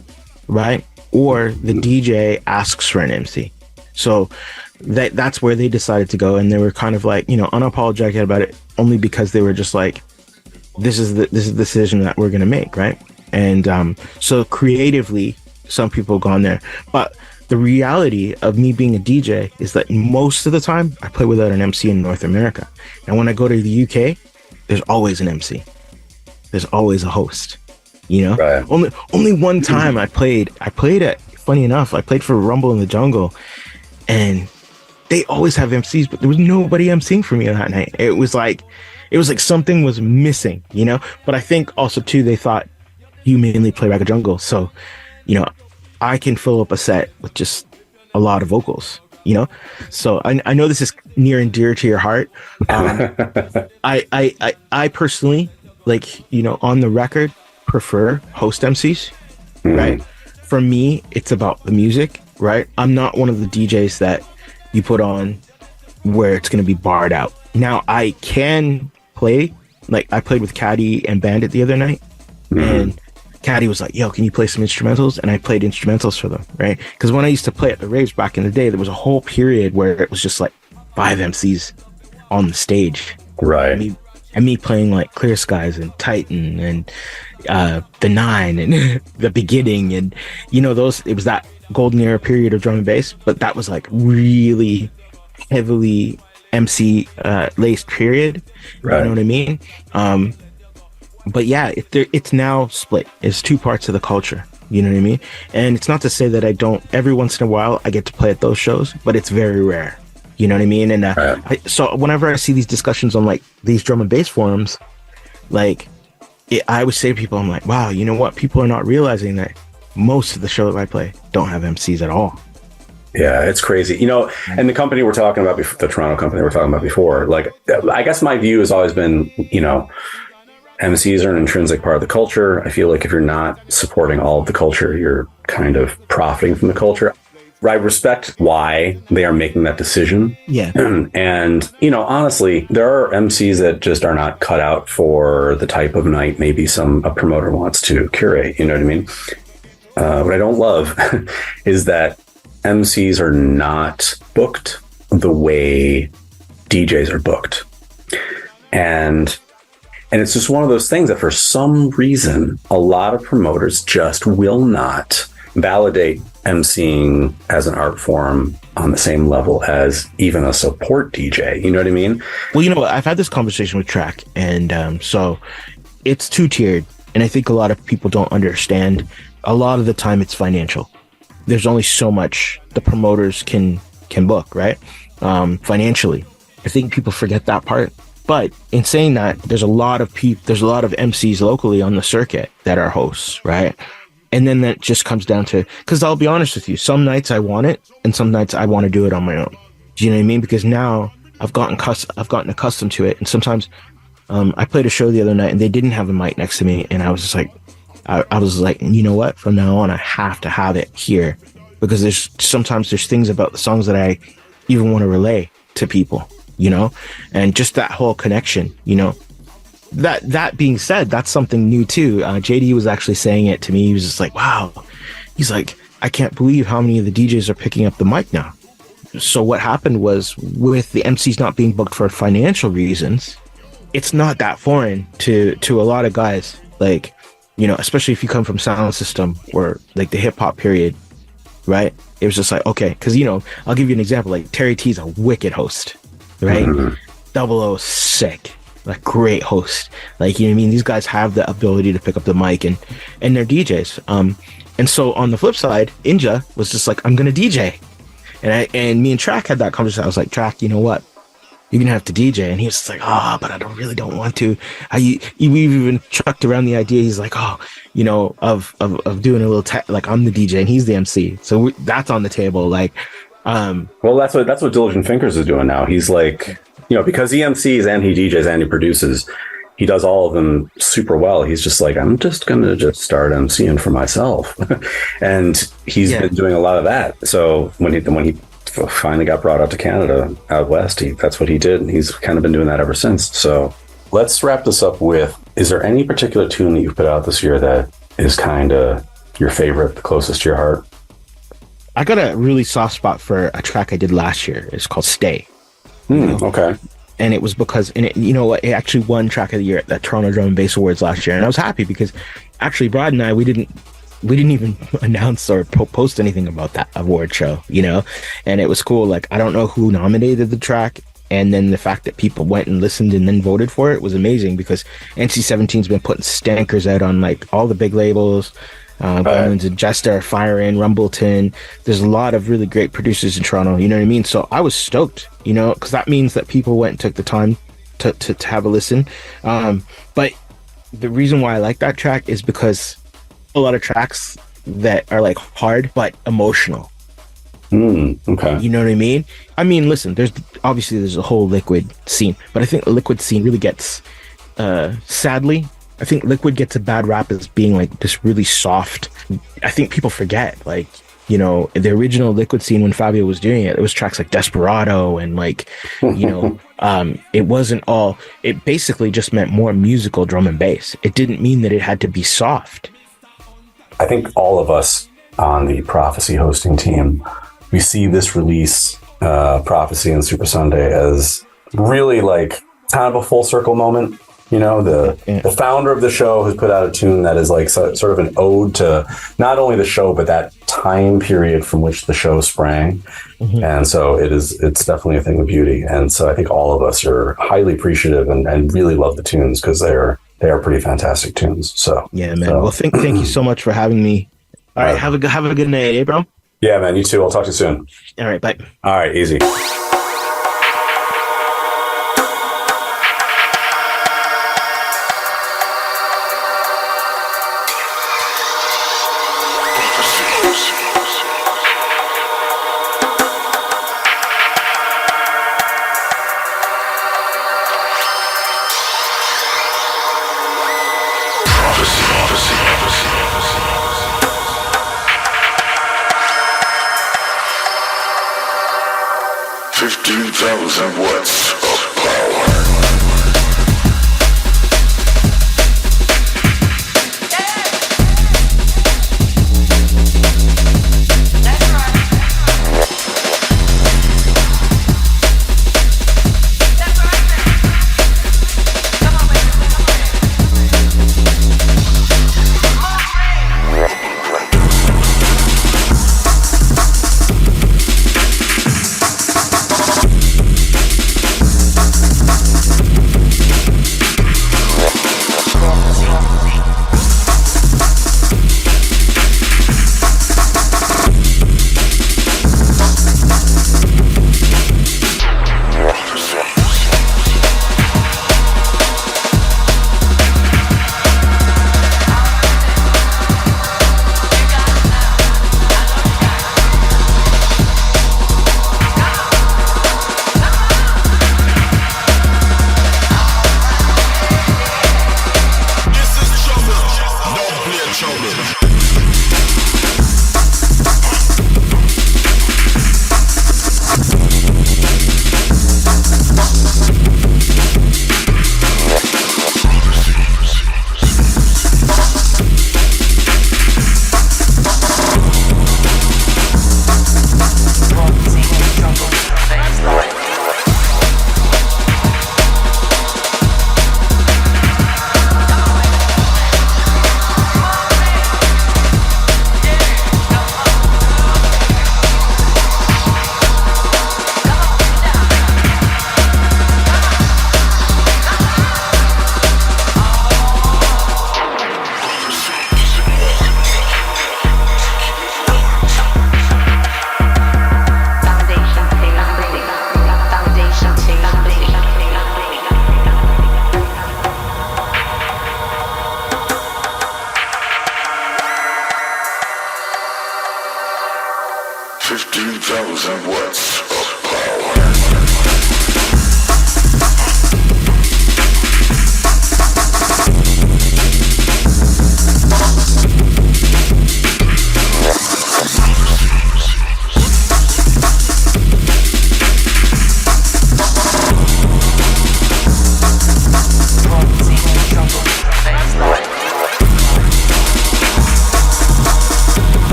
right? Or the DJ asks for an MC. So that's where they decided to go. And they were kind of like, unapologetic about it only because they were just like, this is the decision that we're going to make. Right. And so creatively, some people have gone there. But the reality of me being a DJ is that most of the time I play without an MC in North America. And when I go to the UK, there's always an MC. There's always a host, Right. Only one time I played at, funny enough, I played for Rumble in the Jungle, and they always have MCs, but there was nobody MCing for me that night. It was like something was missing, But I think also too, they thought you mainly play Ragga Jungle, so I can fill up a set with just a lot of vocals, you know? So I know this is near and dear to your heart. I personally, like, you know, on the record, prefer host MCs, right? For me, it's about the music, right? I'm not one of the DJs that you put on where it's going to be barred out. Now, I can play, like, I played with Caddy and Bandit the other night, and Caddy was like, yo, can you play some instrumentals? And I played instrumentals for them, right? Because when I used to play at the raves back in the day, there was a whole period where it was just like 5 MCs on the stage. Right. And me playing like Clear Skies and Titan and The Nine and The Beginning. And, you know, it was that golden era period of drum and bass, but that was like really heavily MC laced period. Right. You know what I mean? But yeah, it's now split. It's 2 parts of the culture. You know what I mean? And it's not to say that I don't, every once in a while, I get to play at those shows, but it's very rare. You know what I mean? And so whenever I see these discussions on like these drum and bass forums, like I always say to people, I'm like, wow, you know what? People are not realizing that most of the shows I play don't have MCs at all. Yeah, it's crazy. You know, and the company we're talking about, the Toronto company we're talking about before, like, I guess my view has always been, you know, MCs are an intrinsic part of the culture. I feel like if you're not supporting all of the culture, you're kind of profiting from the culture. I respect why they are making that decision. Yeah. And, you know, honestly, there are MCs that just are not cut out for the type of night maybe a promoter wants to curate. You know what I mean? What I don't love is that MCs are not booked the way DJs are booked. And it's just one of those things that for some reason, a lot of promoters just will not validate MCing as an art form on the same level as even a support DJ. You know what I mean? Well, you know what? I've had this conversation with Track, and so it's 2-tiered. And I think a lot of people don't understand. A lot of the time it's financial. There's only so much the promoters can book, right? Financially. I think people forget that part. But in saying that, there's a lot of MCs locally on the circuit that are hosts, right? And then that just comes down to, because I'll be honest with you, some nights I want it, and some nights I want to do it on my own. Do you know what I mean? Because now I've gotten accustomed to it, and sometimes I played a show the other night, and they didn't have a mic next to me, and I was just like, I was like, you know what? From now on, I have to have it here, because there's things about the songs that I even want to relay to people, you know, and just that whole connection, you know. That being said, that's something new too. JD was actually saying it to me. He was just like, wow. He's like, I can't believe how many of the DJs are picking up the mic now. So what happened was, with the MCs not being booked for financial reasons, it's not that foreign to a lot of guys. Like, you know, especially if you come from sound system or like the hip hop period, right? It was just like, okay, because, you know, I'll give you an example. Like Terry T's a wicked host, right? Double O sick. Like great host, like, you know what I mean? These guys have the ability to pick up the mic and they're DJs. And so on the flip side, Inja was just like, I'm gonna DJ, and me and Track had that conversation. I was like, Track, you know what? You're gonna have to DJ, and he was just like, but I don't want to. We even chucked around the idea. He's like, you know, of doing a little like I'm the DJ and he's the MC, so that's on the table. Like, well, that's what Diligent Thinkers is doing now. He's like, you know, because he MCs and he DJs and he produces, he does all of them super well. He's just like, I'm just going to start MCing for myself. And he's been doing a lot of that. So when he finally got brought out to Canada, out west, that's what he did. And he's kind of been doing that ever since. So let's wrap this up with, is there any particular tune that you've put out this year that is kind of your favorite, the closest to your heart? I got a really soft spot for a track I did last year. It's called Stay. Okay. And it was because, you know what, it actually won Track of the Year at the Toronto Drum and Bass Awards last year. And I was happy because actually Brad and I, we didn't even announce or post anything about that award show, you know? And it was cool. Like, I don't know who nominated the track. And then the fact that people went and listened and then voted for it was amazing, because NC-17's been putting stankers out on like all the big labels. Violins and Jester, Fire In, Rumbleton. There's a lot of really great producers in Toronto, you know what I mean? So I was stoked, you know, because that means that people went and took the time to have a listen. But the reason why I like that track is because a lot of tracks that are like hard but emotional, Okay. You know what I mean? I mean, listen, there's a whole Liquid scene, but I think the Liquid scene really gets, sadly, I think Liquid gets a bad rap as being like this really soft. I think people forget, like, you know, the original Liquid scene when Fabio was doing it, it was tracks like Desperado and like, you know, it wasn't all, it basically just meant more musical drum and bass. It didn't mean that it had to be soft. I think all of us on the Prophecy hosting team, we see this release, Prophecy and Super Sunday, as really like kind of a full circle moment. You know, the founder of the show has put out a tune that is like sort of an ode to not only the show, but that time period from which the show sprang. Mm-hmm. And so it's definitely a thing of beauty. And so I think all of us are highly appreciative and really love the tunes because they are pretty fantastic tunes. So yeah, man. Well, thank you so much for having me. All right, have a good night, eh, bro? Yeah, man. You too. I'll talk to you soon. All right, bye. All right, easy. Watts of power.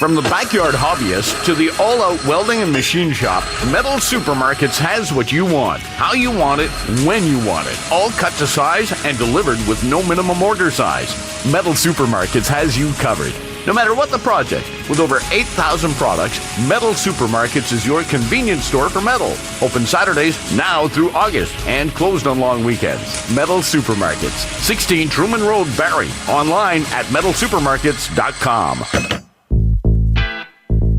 From the backyard hobbyist to the all-out welding and machine shop, Metal Supermarkets has what you want, how you want it, when you want it. All cut to size and delivered with no minimum order size. Metal Supermarkets has you covered. No matter what the project, with over 8,000 products, Metal Supermarkets is your convenience store for metal. Open Saturdays now through August and closed on long weekends. Metal Supermarkets, 16 Truman Road, Barrie. Online at metalsupermarkets.com.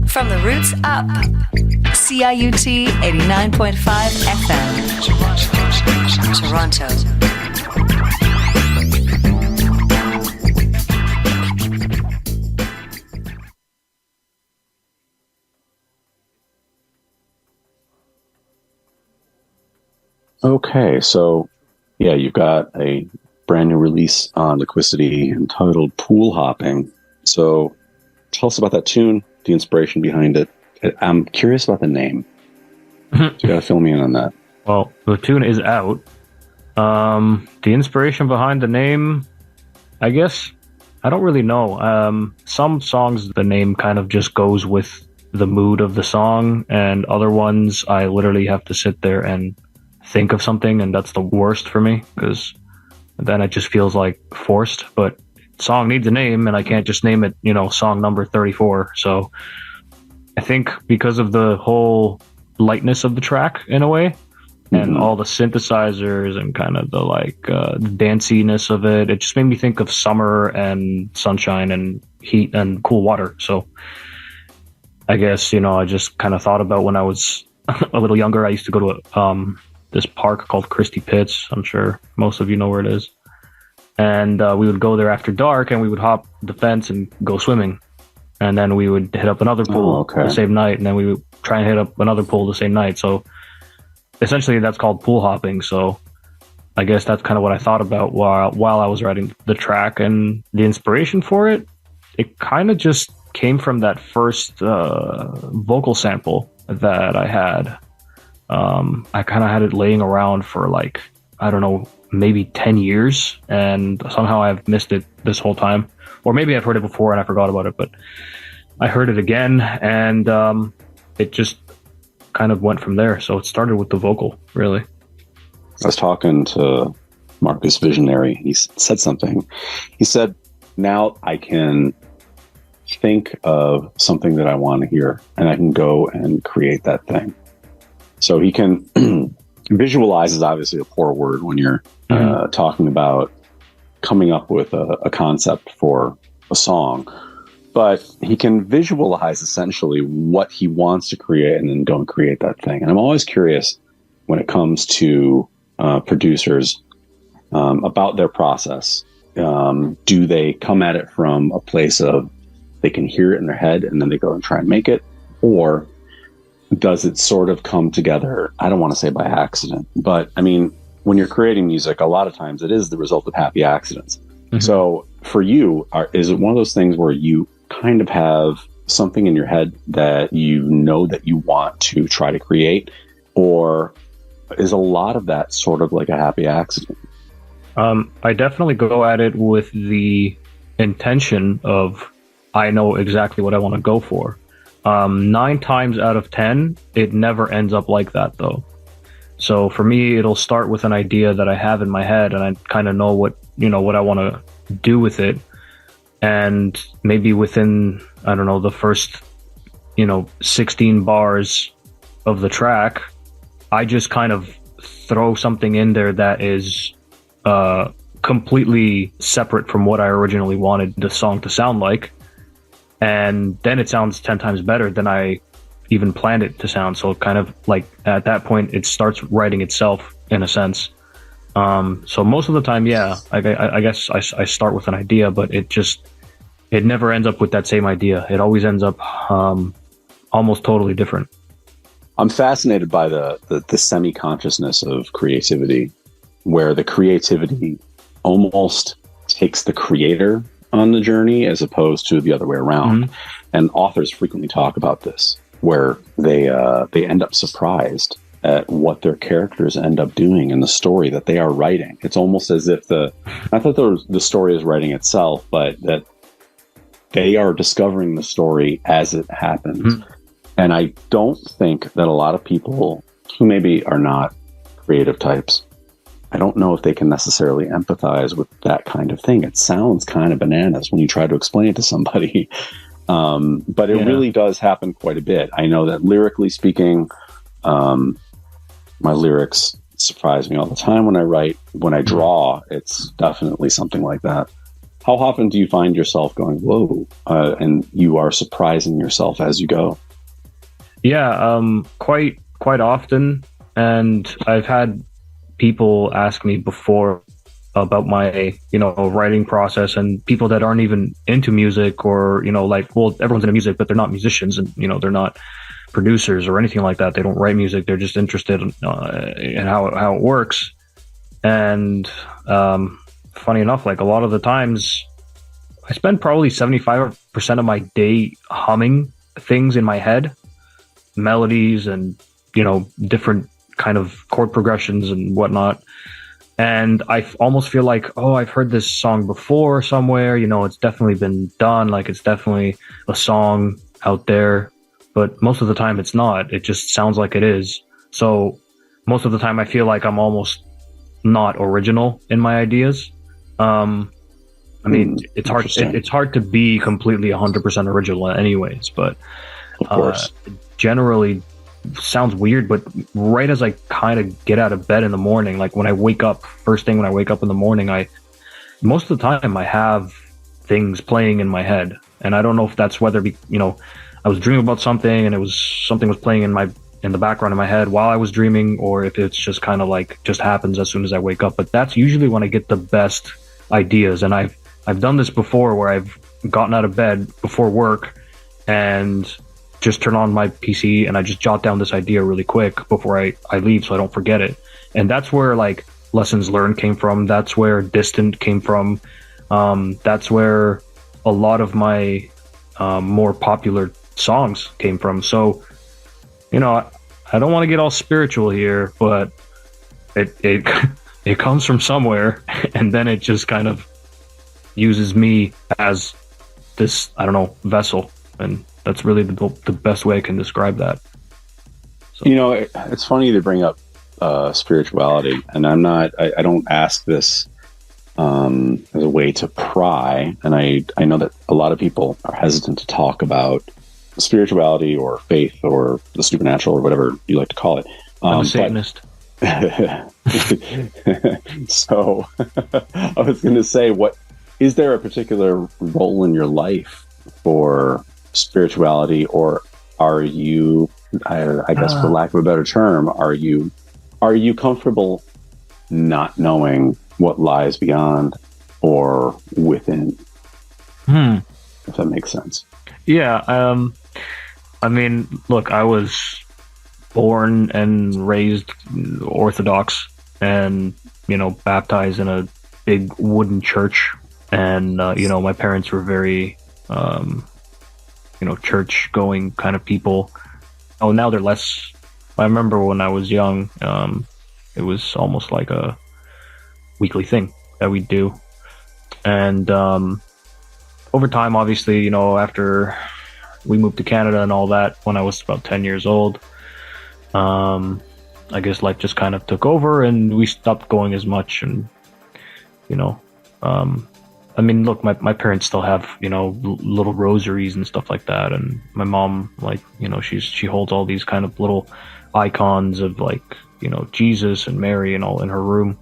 From the roots up, CIUT 89.5 FM, Toronto. Okay, so yeah, you've got a brand new release on Liquidity entitled Pool Hopping. So tell us about that tune, the inspiration behind it. I'm curious about the name. So you gotta fill me in on that. Well, the tune is out. The inspiration behind the name, I guess, I don't really know. Some songs, the name kind of just goes with the mood of the song, and other ones, I literally have to sit there and think of something, and that's the worst for me, because then it just feels like forced. But song needs a name, and I can't just name it, song number 34. So I think because of the whole lightness of the track in a way, and all the synthesizers and kind of the the danciness of it, it just made me think of summer and sunshine and heat and cool water. So I guess, I just kind of thought about when I was a little younger. I used to go to this park called Christie Pitts. I'm sure most of you know where it is. And we would go there after dark, and we would hop the fence and go swimming. And then we would hit up another pool the same night, and then we would try and hit up another pool the same night. So essentially that's called pool hopping. So I guess that's kind of what I thought about while I was writing the track. And the inspiration for it, it kind of just came from that first vocal sample that I had. I kind of had it laying around for I don't know, maybe 10 years, and somehow I've missed it this whole time. Or maybe I've heard it before and I forgot about it, but I heard it again, and it just kind of went from there. So it started with the vocal, really. I was talking to Marcus Visionary. He said something. He said, now I can think of something that I want to hear, and I can go and create that thing. So he can visualize is obviously a poor word when you're talking about coming up with a concept for a song, but he can visualize essentially what he wants to create and then go and create that thing. And I'm always curious when it comes to producers about their process. Do they come at it from a place of they can hear it in their head and then they go and try and make it? Or does it sort of come together? I don't want to say by accident, but I mean, when you're creating music, a lot of times it is the result of happy accidents. Mm-hmm. So for you, is it one of those things where you kind of have something in your head that you know that you want to try to create, or is a lot of that sort of like a happy accident? I definitely go at it with the intention of, I know exactly what I want to go for. 9 times out of 10, it never ends up like that, though. So for me, it'll start with an idea that I have in my head, and I kind of know what I want to do with it. And maybe within, I don't know, the first, 16 bars of the track, I just kind of throw something in there that is completely separate from what I originally wanted the song to sound like. And then it sounds 10 times better than I even planned it to sound. So kind of like at that point, it starts writing itself in a sense. So most of the time, yeah, I guess I start with an idea, but it never ends up with that same idea. It always ends up almost totally different. I'm fascinated by the semi-consciousness of creativity, where the creativity almost takes the creator on the journey as opposed to the other way around. Mm-hmm. And authors frequently talk about this, where they end up surprised at what their characters end up doing in the story that they are writing. It's almost as if not that the story is writing itself, but that they are discovering the story as it happens. Mm-hmm. And I don't think that a lot of people who maybe are not creative types I don't know if they can necessarily empathize with that kind of thing. It sounds kind of bananas when you try to explain it to somebody. But it really does happen quite a bit. I know that lyrically speaking, my lyrics surprise me all the time when I write. When I draw, it's definitely something like that. How often do you find yourself going, whoa, and you are surprising yourself as you go? Yeah, quite often. And I've had people ask me before about my, writing process, and people that aren't even into music, or, well, everyone's into music, but they're not musicians, and, they're not producers or anything like that. They don't write music. They're just interested in how it works. And funny enough, like a lot of the times I spend probably 75% of my day humming things in my head, melodies and, different kind of chord progressions and whatnot. And I almost feel like, I've heard this song before somewhere, it's definitely been done. Like it's definitely a song out there, but most of the time it's not. It just sounds like it is. So most of the time I feel like I'm almost not original in my ideas. I mean, it's hard. It's hard to be completely 100% original, anyways. But of course, generally sounds weird. But right as I kind of get out of bed in the morning, like when I wake up, first thing when I wake up in the morning, most of the time I have things playing in my head, and I don't know if that's whether I was dreaming about something and something was playing in the background of my head while I was dreaming, or if it's just kind of like just happens as soon as I wake up. But that's usually when I get the best ideas, and I've done this before where I've gotten out of bed before work and just turn on my PC and I just jot down this idea really quick before I leave so I don't forget it. And that's where like Lessons Learned came from. That's where Distant came from. That's where a lot of my more popular songs came from. So, I don't want to get all spiritual here, but it comes from somewhere, and then it just kind of uses me as this, I don't know, vessel. And that's really the best way I can describe that. So. It's funny to bring up spirituality, and I don't ask this as a way to pry. And I know that a lot of people are hesitant to talk about spirituality or faith or the supernatural or whatever you like to call it. I'm a Satanist. So I was going to say, is there a particular role in your life for spirituality, or are you, I guess for lack of a better term, are you comfortable not knowing what lies beyond or within? If that makes sense. Yeah. I mean, look, I was born and raised Orthodox and, baptized in a big wooden church. And, my parents were very, church going kind of people. Oh, now they're less. I remember when I was young, it was almost like a weekly thing that we do. And over time, obviously, after we moved to Canada and all that, when I was about 10 years old, I guess life just kind of took over and we stopped going as much. And, I mean, look, my parents still have, little rosaries and stuff like that. And my mom, like, she holds all these kind of little icons of like, Jesus and Mary and all in her room.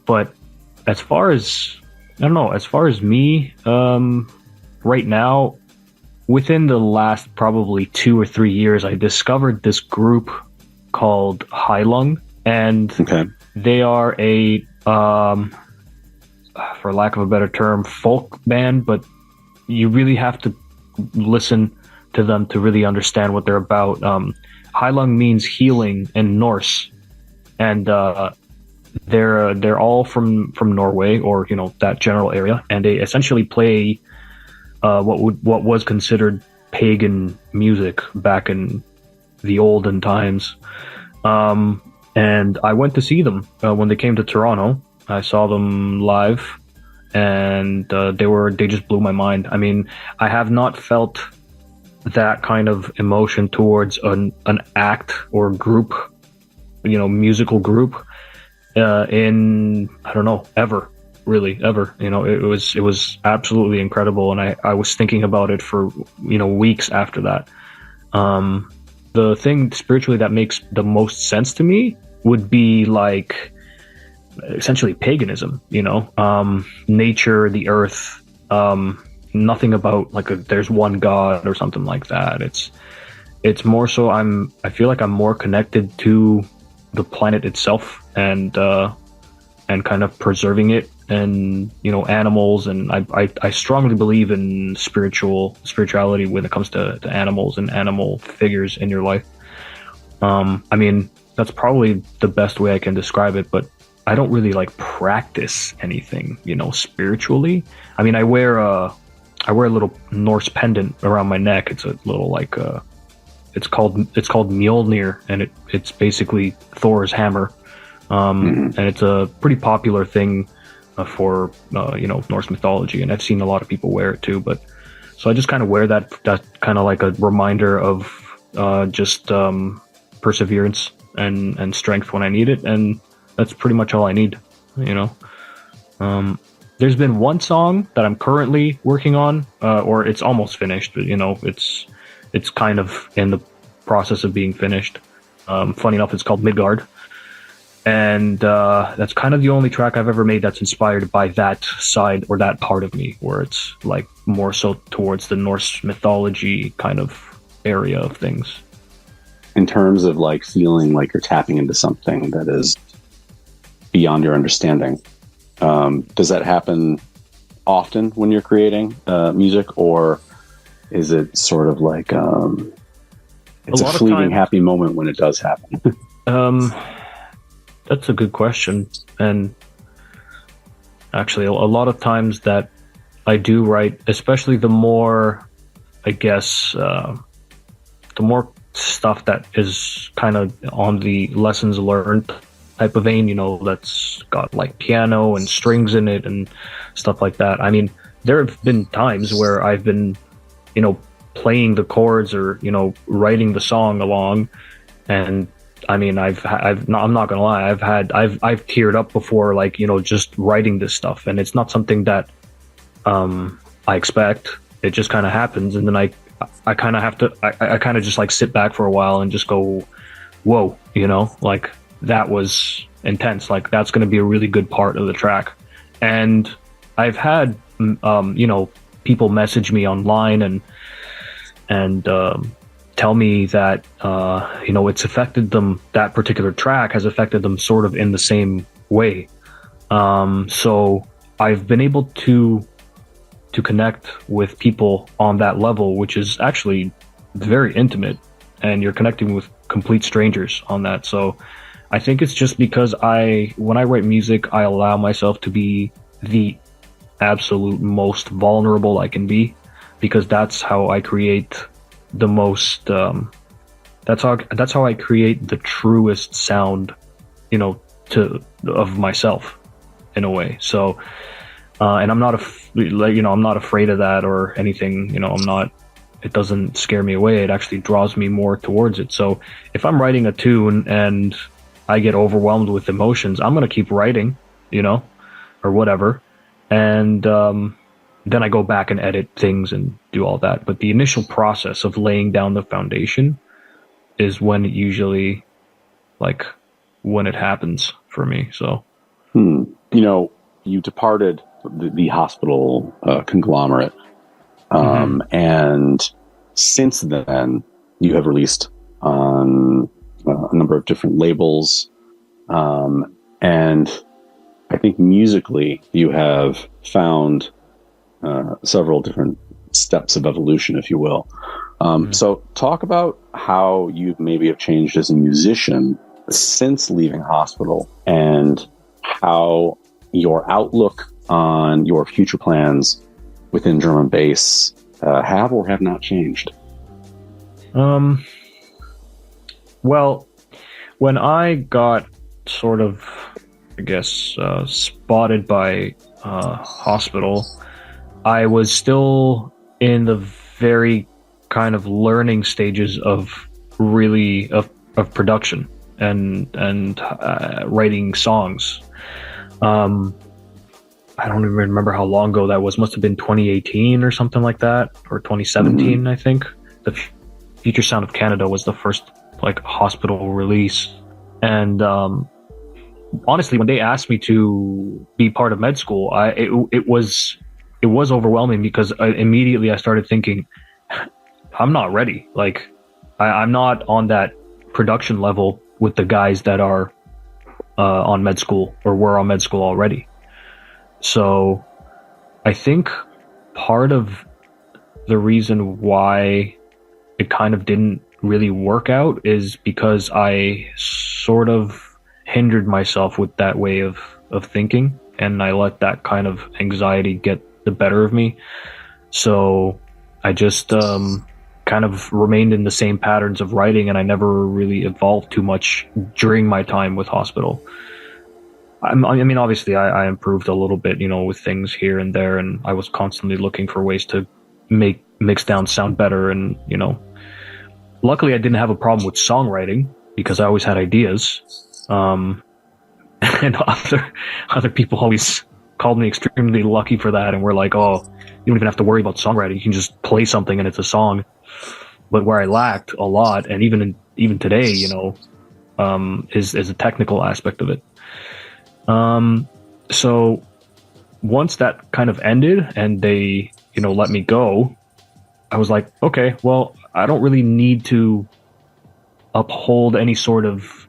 But as far as me, right now, within the last probably 2 or 3 years, I discovered this group called High Lung, and they are a, for lack of a better term, folk band, but you really have to listen to them to really understand what they're about. High Lung means healing in Norse, and they're all from Norway, or that general area, and they essentially play what was considered pagan music back in the olden times. And I went to see them when they came to Toronto. I saw them live, and they just blew my mind. I mean, I have not felt that kind of emotion towards an act or group, musical group, in, I don't know, ever. Really, ever. It was absolutely incredible, and I was thinking about it for weeks after that. The thing spiritually that makes the most sense to me would be like essentially paganism. Nature, the earth. Nothing about like there's one god or something like that. It's more so I feel like I'm more connected to the planet itself and kind of preserving it, and animals, and I strongly believe in spirituality when it comes to animals and animal figures in your life. I mean, that's probably the best way I can describe it, but I don't really like practice anything spiritually. I mean, I wear a little Norse pendant around my neck. It's a little like it's called Mjolnir, and it's basically Thor's hammer. And it's a pretty popular thing for Norse mythology, and I've seen a lot of people wear it too. But so I just kind of wear that kind of like a reminder of just perseverance and strength when I need it, and that's pretty much all I need. There's been one song that I'm currently working on, or it's almost finished, but it's kind of in the process of being finished. Funny enough, it's called Midgard. And that's kind of the only track I've ever made that's inspired by that side or that part of me, where it's like more so towards the Norse mythology kind of area of things. In terms of like feeling like you're tapping into something that is beyond your understanding, does that happen often when you're creating music, or is it sort of like it's a fleeting happy moment when it does happen? That's a good question. And actually, a lot of times that I do write, especially the more, I guess, the more stuff that is kind of on the lessons learned type of vein, that's got like piano and strings in it and stuff like that. I mean, there have been times where I've been, playing the chords or, writing the song along, and I mean, I'm not gonna lie, I've teared up before, like, just writing this stuff, and it's not something that I expect. It just kind of happens, and then I kind of have to, I kind of just like sit back for a while and just go, whoa, like that was intense. Like that's going to be a really good part of the track. And I've had, people message me online and tell me that, it's affected them, that particular track has affected them sort of in the same way. So I've been able to connect with people on that level, which is actually very intimate, and you're connecting with complete strangers on that. So I think it's just because when I write music, I allow myself to be the absolute most vulnerable I can be, because that's how I create the most, that's how I create the truest sound, of myself in a way. So, and I'm not I'm not afraid of that or anything, it doesn't scare me away. It actually draws me more towards it. So if I'm writing a tune and I get overwhelmed with emotions, I'm going to keep writing, or whatever. And, then I go back and edit things and do all that. But the initial process of laying down the foundation is when it usually, like, when it happens for me. So, you departed the hospital conglomerate. And since then, you have released on a number of different labels. And I think musically, you have found several different steps of evolution, if you will. So talk about how you maybe have changed as a musician since leaving hospital, and how your outlook on your future plans within drum and bass have or have not changed. Well, when I got sort of, I guess, spotted by hospital, I was still in the very kind of learning stages of production. and writing songs. I don't even remember how long ago that was. Must have been 2018 or something like that, or 2017, I think. The Future Sound of Canada was the first like hospital release, and honestly, when they asked me to be part of med school, it was overwhelming, because immediately I started thinking, I'm not ready. Like, I'm not on that production level with the guys that are on med school or were on med school already. So I think part of the reason why it kind of didn't really work out is because I sort of hindered myself with that way of thinking, and I let that kind of anxiety get the better of me. So I just kind of remained in the same patterns of writing, and I never really evolved too much during my time with hospital. I mean, obviously, I improved a little bit, with things here and there, and I was constantly looking for ways to make mixdowns sound better. And, luckily, I didn't have a problem with songwriting, because I always had ideas. And other people always called me extremely lucky for that, and were like, "Oh, you don't even have to worry about songwriting. You can just play something and it's a song." But where I lacked a lot, and even today, is a technical aspect of it. So once that kind of ended and they, let me go, I was like, okay, well, I don't really need to uphold any sort of,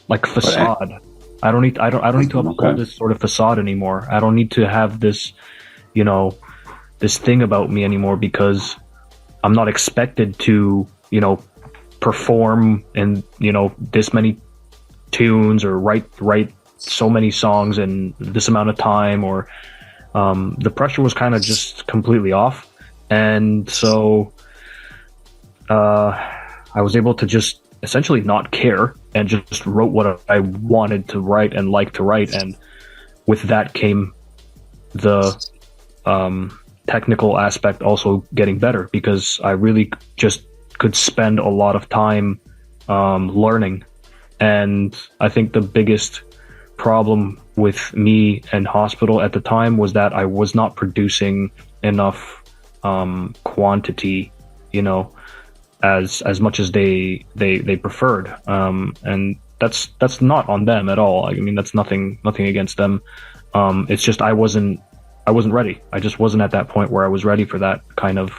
like facade. I don't need to uphold this sort of facade anymore. I don't need to have this, this thing about me anymore, because I'm not expected to, perform in, this many tunes, or write so many songs in this amount of time, or the pressure was kind of just completely off. And so I was able to just essentially not care, and just wrote what I wanted to write and like to write. And with that came the technical aspect also getting better, because I really just could spend a lot of time learning. And I think the biggest problem with me and hospital at the time was that I was not producing enough quantity, as much as they preferred. And that's not on them at all. I mean, that's nothing against them. It's just I wasn't ready. I just wasn't at that point where I was ready for that kind of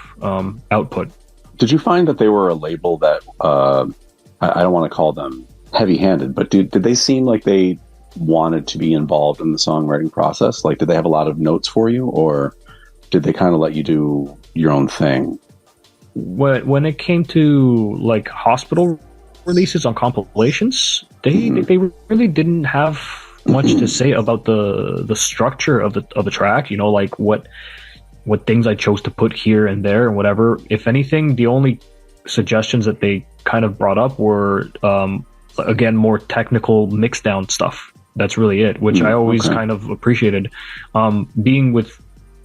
output. Did you find that they were a label that I don't want to call them heavy-handed, but did they seem like they wanted to be involved in the songwriting process? Like, did they have a lot of notes for you, or did they kind of let you do your own thing? When it came to like hospital releases on compilations, they really didn't have much to say about the structure of the track. Like what things I chose to put here and there and whatever. If anything, the only suggestions that they kind of brought up were again, more technical mixdown stuff. That's really it, which I always kind of appreciated. Being with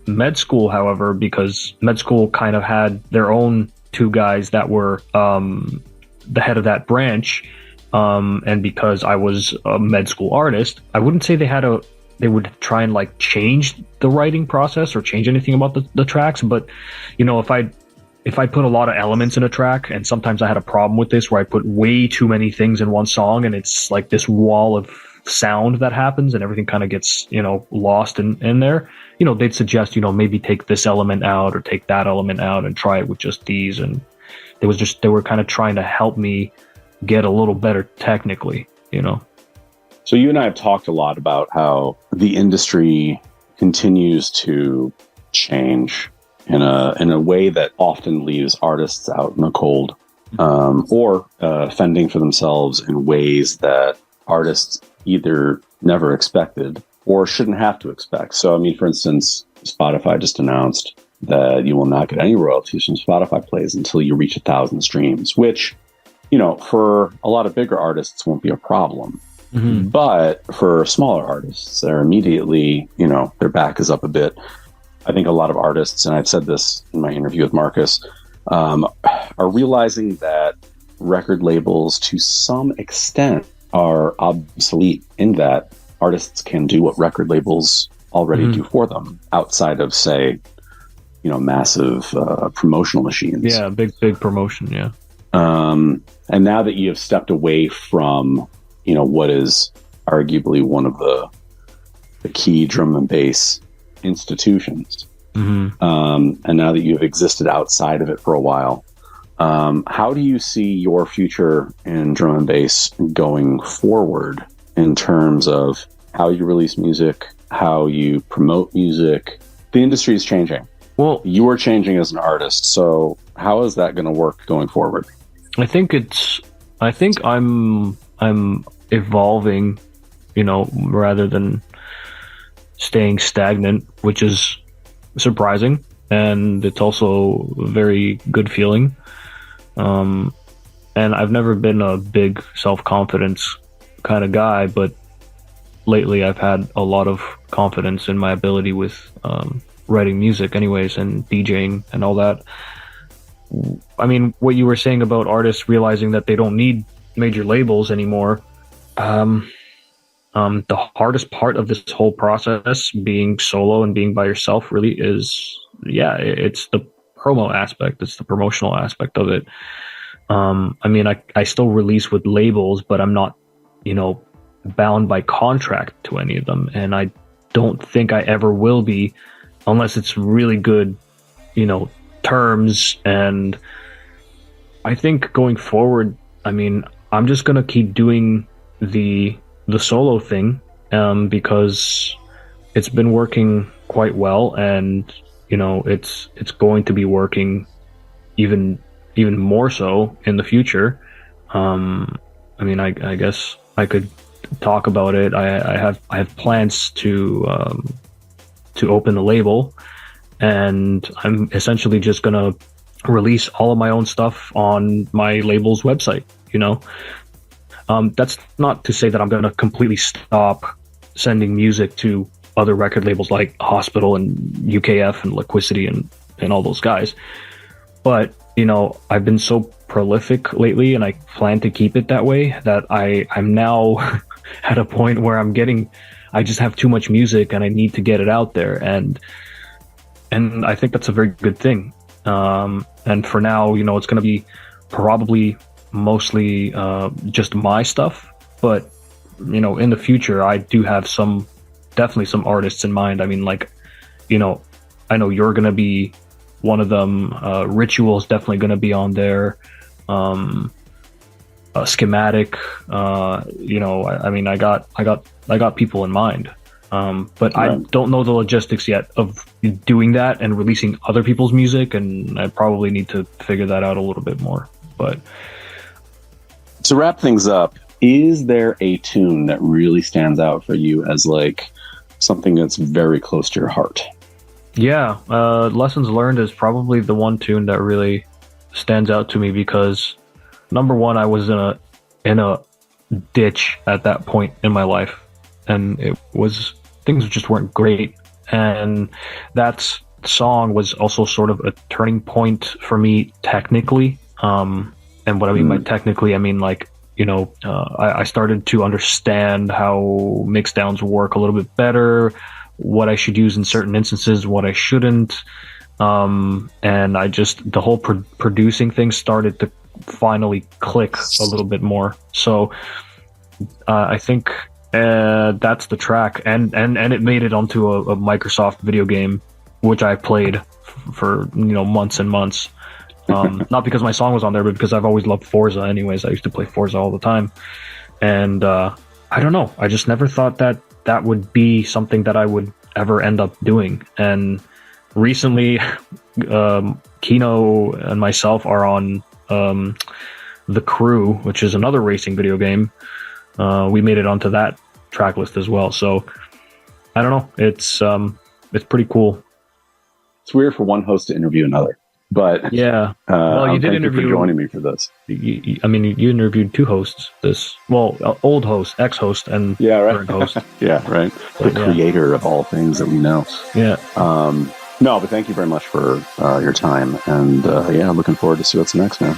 med school, however, because med school kind of had their own two guys that were the head of that branch, and because I was a med school artist, I wouldn't say they would try and like change the writing process or change anything about the tracks. But if I put a lot of elements in a track, and sometimes I had a problem with this where I put way too many things in one song, and it's like this wall of sound that happens and everything kind of gets, lost in there, they'd suggest, maybe take this element out or take that element out and try it with just these. And they were kind of trying to help me get a little better technically, So you and I have talked a lot about how the industry continues to change in a way that often leaves artists out in the cold, or fending for themselves in ways that artists either never expected or shouldn't have to expect. So, I mean, for instance, Spotify just announced that you will not get any royalties from Spotify plays until you reach 1,000 streams, which, for a lot of bigger artists won't be a problem. Mm-hmm. But for smaller artists, they're immediately, their back is up a bit. I think a lot of artists, and I've said this in my interview with Marcus, are realizing that record labels to some extent are obsolete in that artists can do what record labels already do for them outside of, say, massive promotional machines. Yeah, big promotion. Yeah. And now that you have stepped away from, what is arguably one of the key drum and bass institutions, and now that you've existed outside of it for a while, how do you see your future in drum and bass going forward in terms of how you release music, how you promote music? The industry is changing. Well, you are changing as an artist. So how is that going to work going forward? I think I'm evolving, rather than staying stagnant, which is surprising. And it's also a very good feeling. And I've never been a big self-confidence kind of guy, but lately I've had a lot of confidence in my ability with writing music anyways, and DJing and all that. I mean, what you were saying about artists realizing that they don't need major labels anymore. The hardest part of this whole process, being solo and being by yourself, really is, it's the promo aspect. It's the promotional aspect of it. I mean, I still release with labels, but I'm not, bound by contract to any of them. And I don't think I ever will be, unless it's really good, terms. And I think going forward, I mean, I'm just going to keep doing the solo thing, because it's been working quite well, and it's going to be working even more so in the future. I mean, I guess I could talk about it. I have plans to open the label, and I'm essentially just gonna release all of my own stuff on my label's website. That's not to say that I'm gonna completely stop sending music to other record labels like Hospital and UKF and Liquidity and all those guys, but I've been so prolific lately, and I plan to keep it that way, that I'm now at a point where I just have too much music and I need to get it out there, and I think that's a very good thing. And for now, it's going to be probably mostly just my stuff, but in the future, I do have definitely some artists in mind. I mean, like, I know you're going to be one of them. Ritual's definitely going to be on there. Schematic, I mean, I got people in mind, but right. I don't know the logistics yet of doing that and releasing other people's music, and I probably need to figure that out a little bit more. But to wrap things up, is there a tune that really stands out for you as like something that's very close to your heart? Yeah, Lessons Learned is probably the one tune that really stands out to me, because number one, I was in a ditch at that point in my life, and things just weren't great. And that song was also sort of a turning point for me technically. And what I mean by technically, I mean like, I started to understand how mixdowns work a little bit better, what I should use in certain instances, what I shouldn't. And the whole producing thing started to finally click a little bit more. So I think that's the track, and it made it onto a Microsoft video game, which I played for months and months. Not because my song was on there, but because I've always loved Forza anyways. I used to play Forza all the time, and I don't know, I just never thought that would be something that I would ever end up doing. And recently, Kino and myself are on The Crew, which is another racing video game. We made it onto that track list as well. So I don't know. It's pretty cool. It's weird for one host to interview another, but yeah. Well, you did interview. You for joining me for this. I mean, you interviewed two hosts. Old host, ex-host, and current host. Yeah, right. The creator of all things that we know. Yeah. No, but thank you very much for your time, and looking forward to see what's next, man.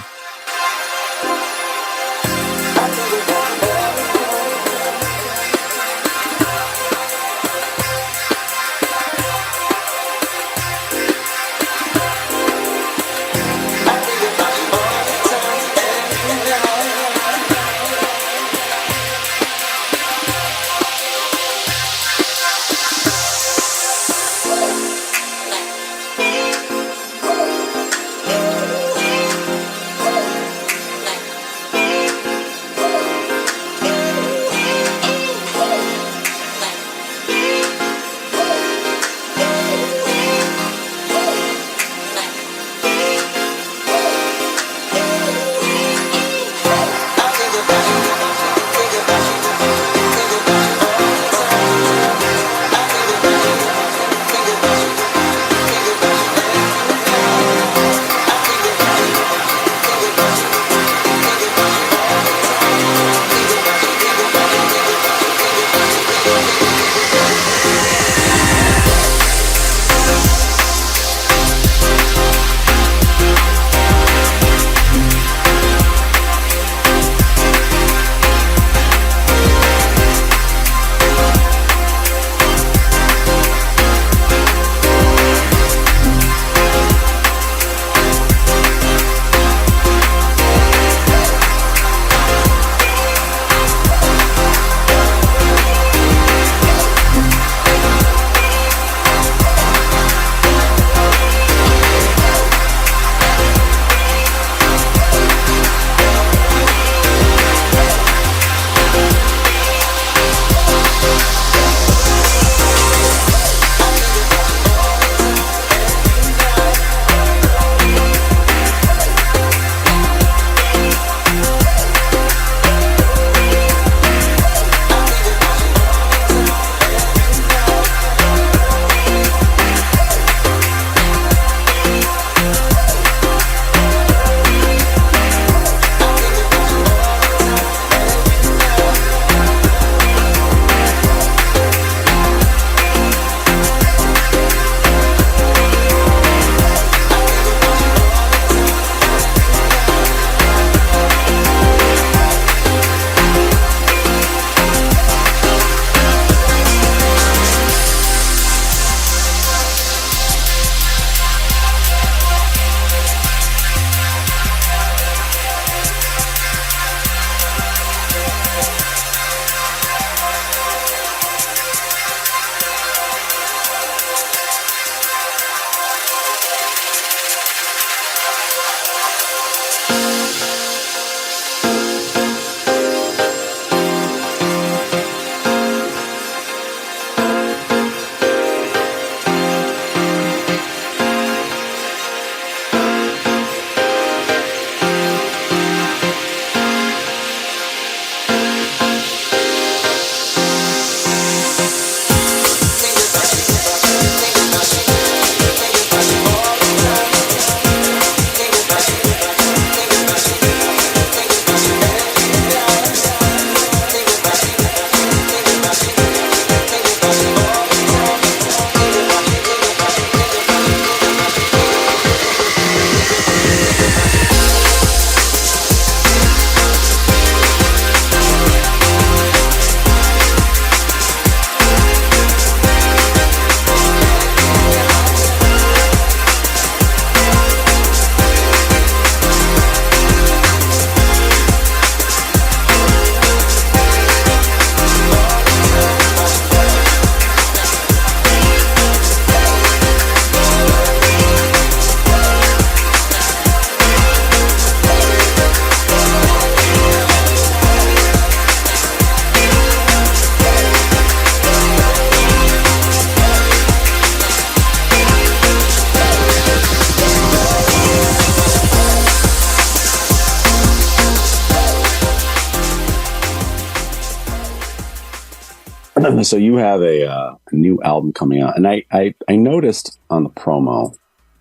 So you have a new album coming out, and I noticed on the promo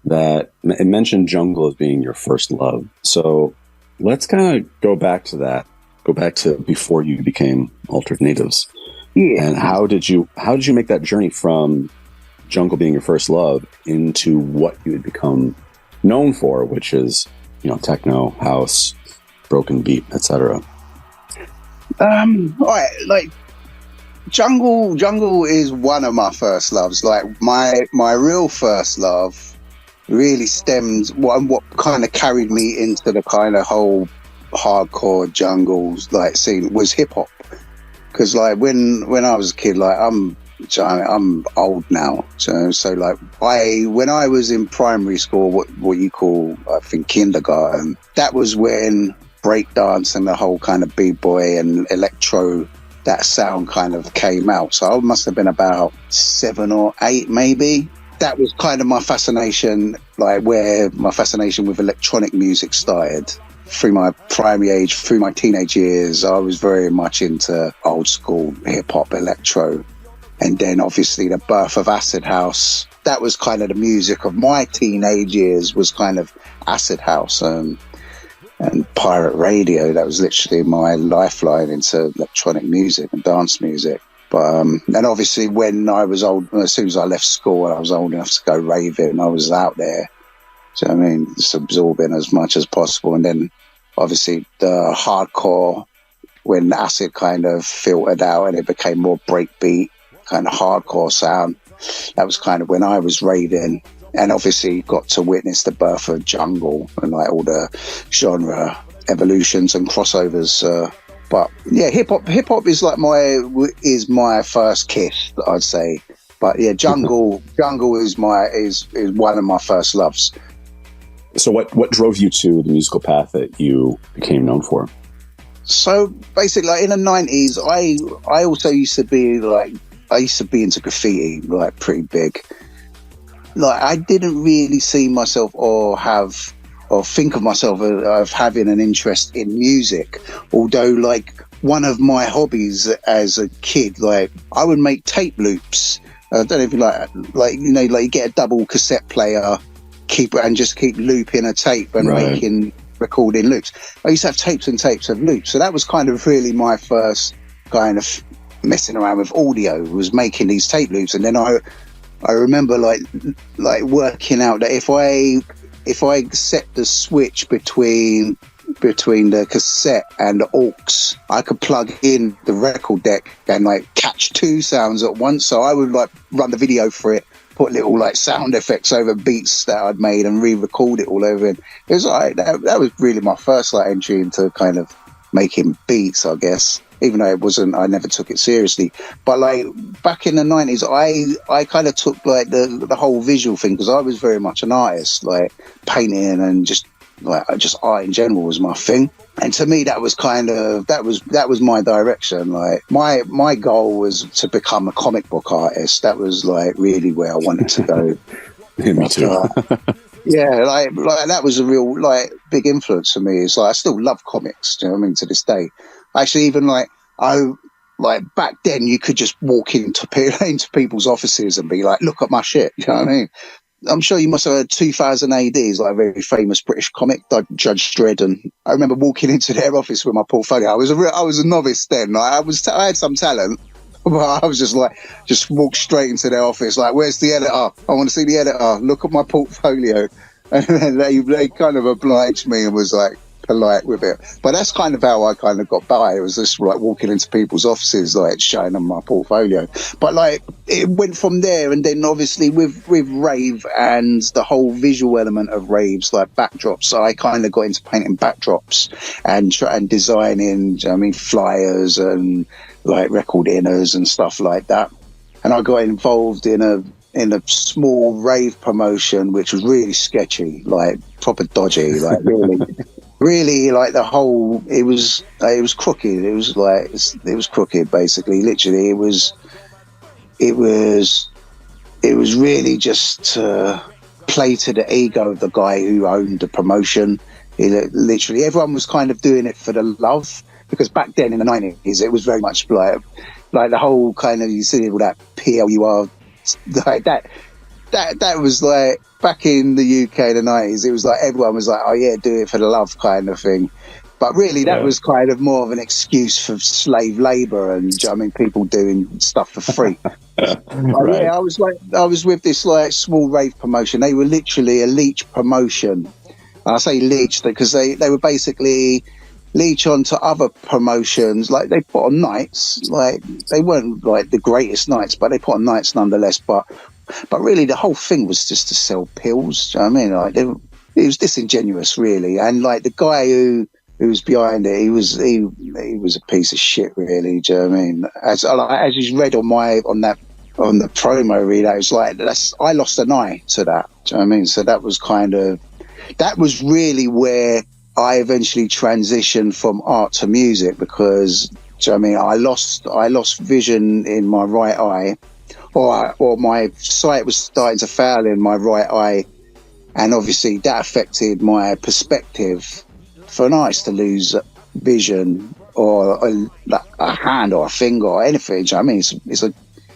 that it mentioned jungle as being your first love. So let's kind of go back to that. Go back to before you became Altered Natives. Yeah. And how did you make that journey from jungle being your first love into what you had become known for, which is, techno, house, broken beat, etc. Right, like jungle is one of my first loves. Like my real first love really stems what kind of carried me into the kind of whole hardcore jungles like scene was hip hop. Because like when I was a kid, like I'm old now, so like when I was in primary school, what you call, I think, kindergarten, that was when breakdance and the whole kind of b-boy and electro, that sound kind of came out. So I must have been about 7 or 8 maybe. That was kind of my fascination, like where my fascination with electronic music started. Through my primary age, through my teenage years, I was very much into old school hip hop, electro. And then obviously the birth of acid house. That was kind of the music of my teenage years, was kind of acid house and pirate radio. That was literally my lifeline into electronic music and dance music. But and obviously when I was old, as soon as I left school and I was old enough to go raving, I was out there. So I mean, just absorbing as much as possible. And then obviously the hardcore, when acid kind of filtered out and it became more breakbeat, kind of hardcore sound, that was kind of when I was raving, and obviously got to witness the birth of jungle and like all the genre evolutions and crossovers. But yeah, hip hop is like my first kiss, I'd say. But yeah, jungle is one of my first loves. So what drove you to the musical path that you became known for? So basically, like in the 90s, I also used to be into graffiti, like pretty big. Like I didn't really see myself or think of myself of having an interest in music. Although like one of my hobbies as a kid, like I would make tape loops. I don't know if you like you get a double cassette player, keep looping a tape and making recording loops. I used to have tapes and tapes of loops. So that was kind of really my first kind of messing around with audio, was making these tape loops. And then I remember like working out that if I set the switch between the cassette and the aux, I could plug in the record deck and like catch 2 sounds at once. So I would like run the video for it, put little like sound effects over beats that I'd made and re-record it all over. And it was like that was really my first like entry into kind of making beats, I guess. Even though I never took it seriously. But like back in the 90s, I kind of took like the whole visual thing, because I was very much an artist, like painting and just art in general was my thing. And to me, that was my direction. Like my goal was to become a comic book artist. That was like really where I wanted to go. Yeah, me too. Yeah, like that was a real like big influence for me. It's like I still love comics. Do you know what I mean? To this day, actually, even like back then, you could just walk into people's offices and be like, "Look at my shit." You know what I mean? I'm sure you must have heard 2000 AD is like a very famous British comic, like Judge Dredd, and I remember walking into their office with my portfolio. I was a novice then. Like, I had some talent, but I was just walk straight into their office. Like, where's the editor? I want to see the editor. Look at my portfolio. And then they kind of obliged me and was like polite with it. But that's kind of how I kind of got by. It was just like walking into people's offices, like showing them my portfolio. But like it went from there, and then obviously with rave and the whole visual element of raves, like backdrops. So I kind of got into painting backdrops and designing, I mean, flyers and like record inners and stuff like that. And I got involved in a small rave promotion, which was really sketchy, like proper dodgy, like really like the whole, it was crooked. It was crooked, basically. Literally, it was really just to play to the ego of the guy who owned the promotion. Literally, everyone was kind of doing it for the love. because back then in the 90s, it was very much like the whole kind of, you see all that PLUR, like that was like, back in the UK in the 90s, it was like everyone was like, oh yeah, do it for the love kind of thing. But really, that was kind of more of an excuse for slave labour and, I mean, people doing stuff for free. Right. Yeah, I was with this like small rave promotion. They were literally a leech promotion. I say leech because they were basically leech onto other promotions. Like they put on nights, like they weren't like the greatest nights, but they put on nights nonetheless. But really, the whole thing was just to sell pills. Do you know what I mean? Like it was disingenuous, really. And like the guy who was behind it, he was a piece of shit, really. Do you know what I mean? As you read on the promo read, it was like I lost an eye to that. Do you know what I mean? So that was really where I eventually transitioned from art to music, because, do you know what I mean? I lost vision in my right eye, or my sight was starting to fail in my right eye, and obviously that affected my perspective. For an eye to lose vision, or a hand or a finger or anything, do you know what I mean?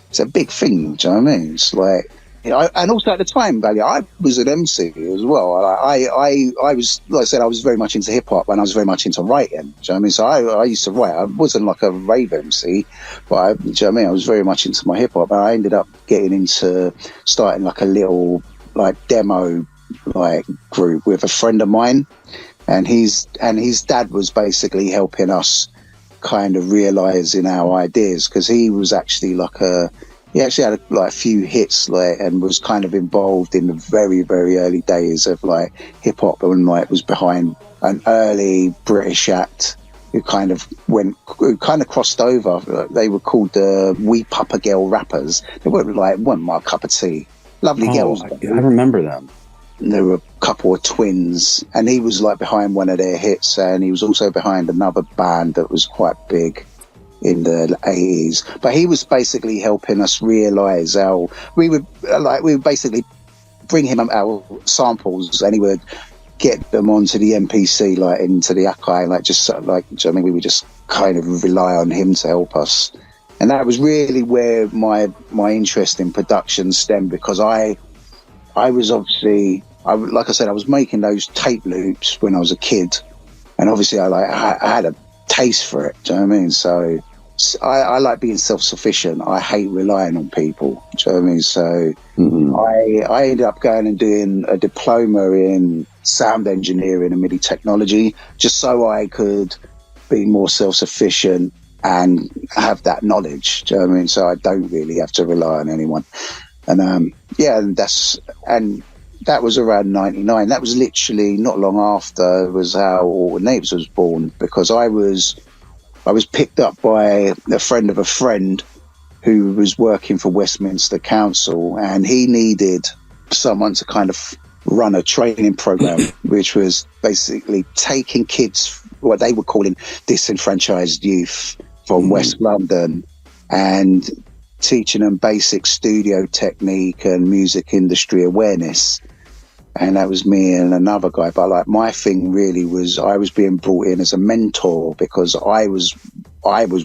It's a big thing, do you know what I mean? It's like, you know, and also at the time, Valiant, I was an MC as well. I was, like I said, I was very much into hip hop, and I was very much into writing. Do you know what I mean? So I used to write. I wasn't like a rave MC, but do you know what I mean? I was very much into my hip hop, and I ended up getting into starting like a little like demo like group with a friend of mine. And his dad was basically helping us kind of realizing our ideas, because he was actually he actually had like a few hits, like, and was kind of involved in the very, very early days of like hip hop, and like was behind an early British act who kind of crossed over. They were called the Wee Papa Girl Rappers. They weren't my cup of tea. Lovely girls. I remember them. There were a couple of twins, and he was like behind one of their hits, and he was also behind another band that was quite big in the 80s. But he was basically helping us realize how we would basically bring him our samples, and he would get them onto the MPC, like into the Akai, like just sort of like, I mean, we would just kind of rely on him to help us. And that was really where my interest in production stemmed, because I was obviously, like I said, I was making those tape loops when I was a kid, and obviously I had a taste for it. Do you know what I mean? So I like being self-sufficient. I hate relying on people. Do you know what I mean? So I ended up going and doing a diploma in sound engineering and MIDI technology, just so I could be more self-sufficient and have that knowledge. Do you know what I mean? So I don't really have to rely on anyone. And that was around 99. That was literally not long after was how Alton Apes was born, because I was picked up by a friend of a friend who was working for Westminster Council, and he needed someone to kind of run a training program, which was basically taking kids, what they were calling disenfranchised youth from West London, and teaching them basic studio technique and music industry awareness. And that was me and another guy. But like, my thing really was, I was being brought in as a mentor, because I was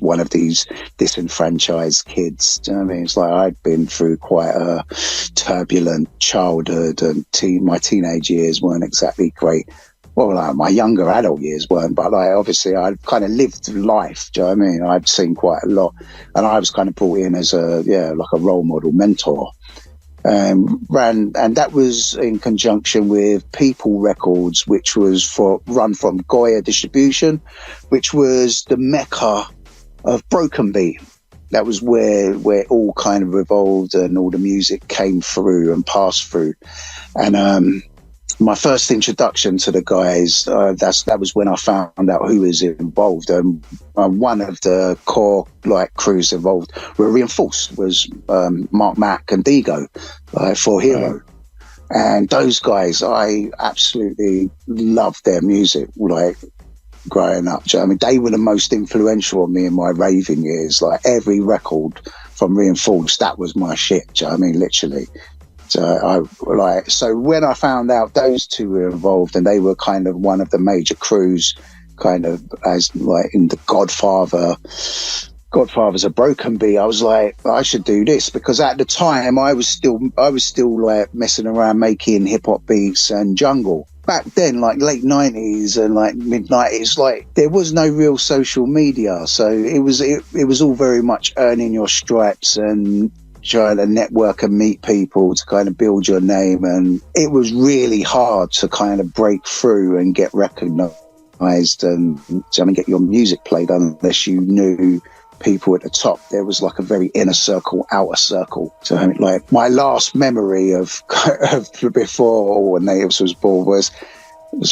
one of these disenfranchised kids. Do you know what I mean? It's like I'd been through quite a turbulent childhood, and my teenage years weren't exactly great. Well, like, my younger adult years weren't, but like, obviously I'd kind of lived life. Do you know what I mean? I'd seen quite a lot, and I was kind of brought in as like a role model mentor. And that was in conjunction with People Records, which was run from Goya Distribution, which was the mecca of broken beat. That was where it all kind of revolved, and all the music came through and passed through. And my first introduction to the guys, that was when I found out who was involved. One of the core crews involved were Reinforced, was Mark Mack and Digo, for Hero. Right. And those guys, I absolutely loved their music, growing up. I mean, they were the most influential on me in my raving years. Like, every record from Reinforced, that was my shit. I mean, literally. So when I found out those two were involved, and they were kind of one of the major crews kind of as like in the Godfather's a Broken Bee. I was like, I should do this, because at the time I was still like messing around making hip hop beats and jungle. Back then, like late 90s and like mid 90s, like there was no real social media, so it was all very much earning your stripes and trying to network and meet people to kind of build your name. And it was really hard to kind of break through and get recognized and get your music played unless you knew people at the top. There was like a very inner circle, outer circle. So like my last memory of before when Natives was born was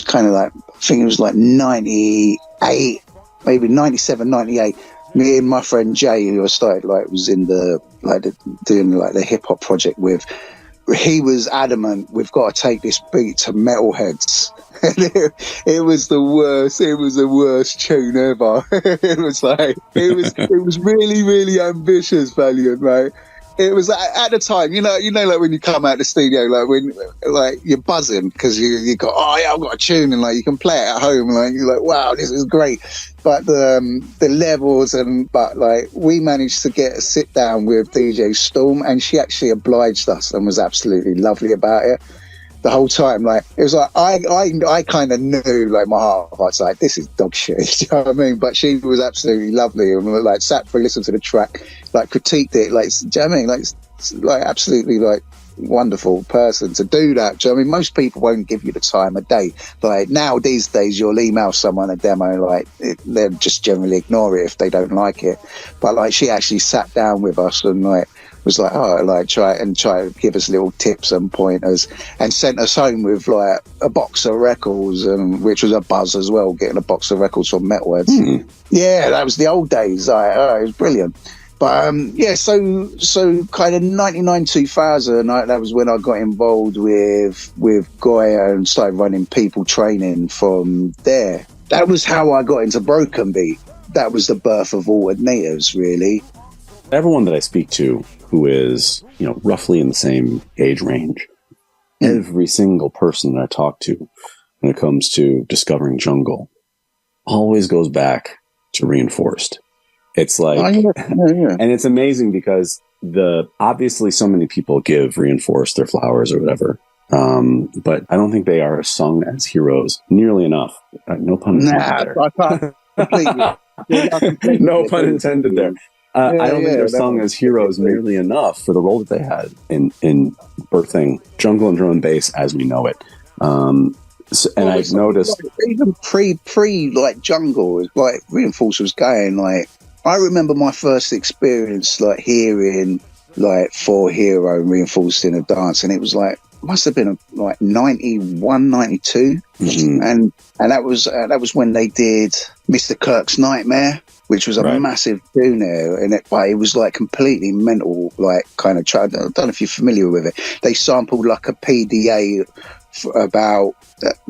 kind of like, I think it was like 98, maybe 97, 98. Me and my friend Jay, who I started was in doing the hip hop project with, he was adamant, we've got to take this beat to metalheads. It was the worst. It was the worst tune ever. It was really, really ambitious, Valiant, right? It was at the time, like when you come out the studio, like when you're buzzing because you got, oh yeah, I've got a tune, and like you can play it at home, and like you're like, wow, this is great. But the levels but we managed to get a sit down with DJ Storm, and she actually obliged us and was absolutely lovely about it. The whole time, like it was like I kind of knew, like my heart was like, this is dog shit. You know what I mean? But she was absolutely lovely, and like sat for a listen to the track, like critiqued it, like, do you know what I mean? Like absolutely like wonderful person to do that. Do you know what I mean? Most people won't give you the time of day. Like now these days, you'll email someone a demo, like they'll just generally ignore it if they don't like it. But like she actually sat down with us and like was like, oh, like try to give us little tips and pointers, and sent us home with like a box of records, which was a buzz as well, getting a box of records from Metalheads. Yeah, that was the old days. It was brilliant. But so kind of 99, 2000, that was when I got involved with Goya and started running people training from there. That was how I got into Broken Bee. That was the birth of Altered Natives, really. Everyone that I speak to who is, roughly in the same age range, every single person that I talk to when it comes to discovering jungle always goes back to Reinforced. It's like, and it's amazing because obviously so many people give Reinforced their flowers or whatever. But I don't think they are sung as heroes nearly enough. No pun intended there. I can't completely. No pun intended there. I don't think they're sung as heroes nearly enough for the role that they had in birthing jungle and drum and bass as we know it. I've noticed even pre like jungle, like Reinforced was going like. I remember my first experience like hearing like For Hero and Reinforced in a dance, and it was like must have been like 91, 92, and that was when they did Mr. Kirk's Nightmare, which was a massive tune there, and it was like completely mental, like kind of. I don't know if you're familiar with it. They sampled like a PDA about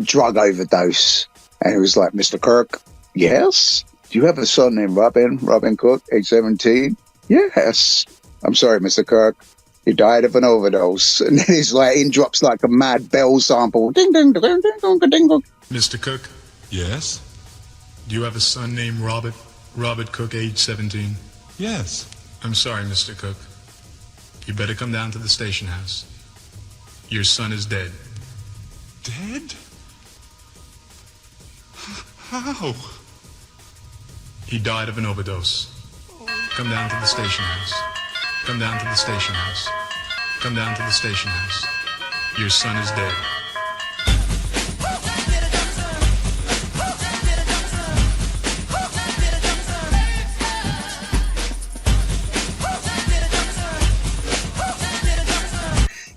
drug overdose, and it was like, Mr. Kirk, yes. Do you have a son named Robin Cook, age 17? Yes. I'm sorry, Mr. Kirk. He died of an overdose. And then he's like, in drops like a mad bell sample. Ding, ding, ding, ding, ding, ding, ding. Mr. Cook? Yes? Do you have a son named Robert? Robert Cook, age 17? Yes. I'm sorry, Mr. Cook. You better come down to the station house. Your son is dead. Dead? How? He died of an overdose. Come down to the station house. Come down to the station house. Come down to the station house. Your son is dead.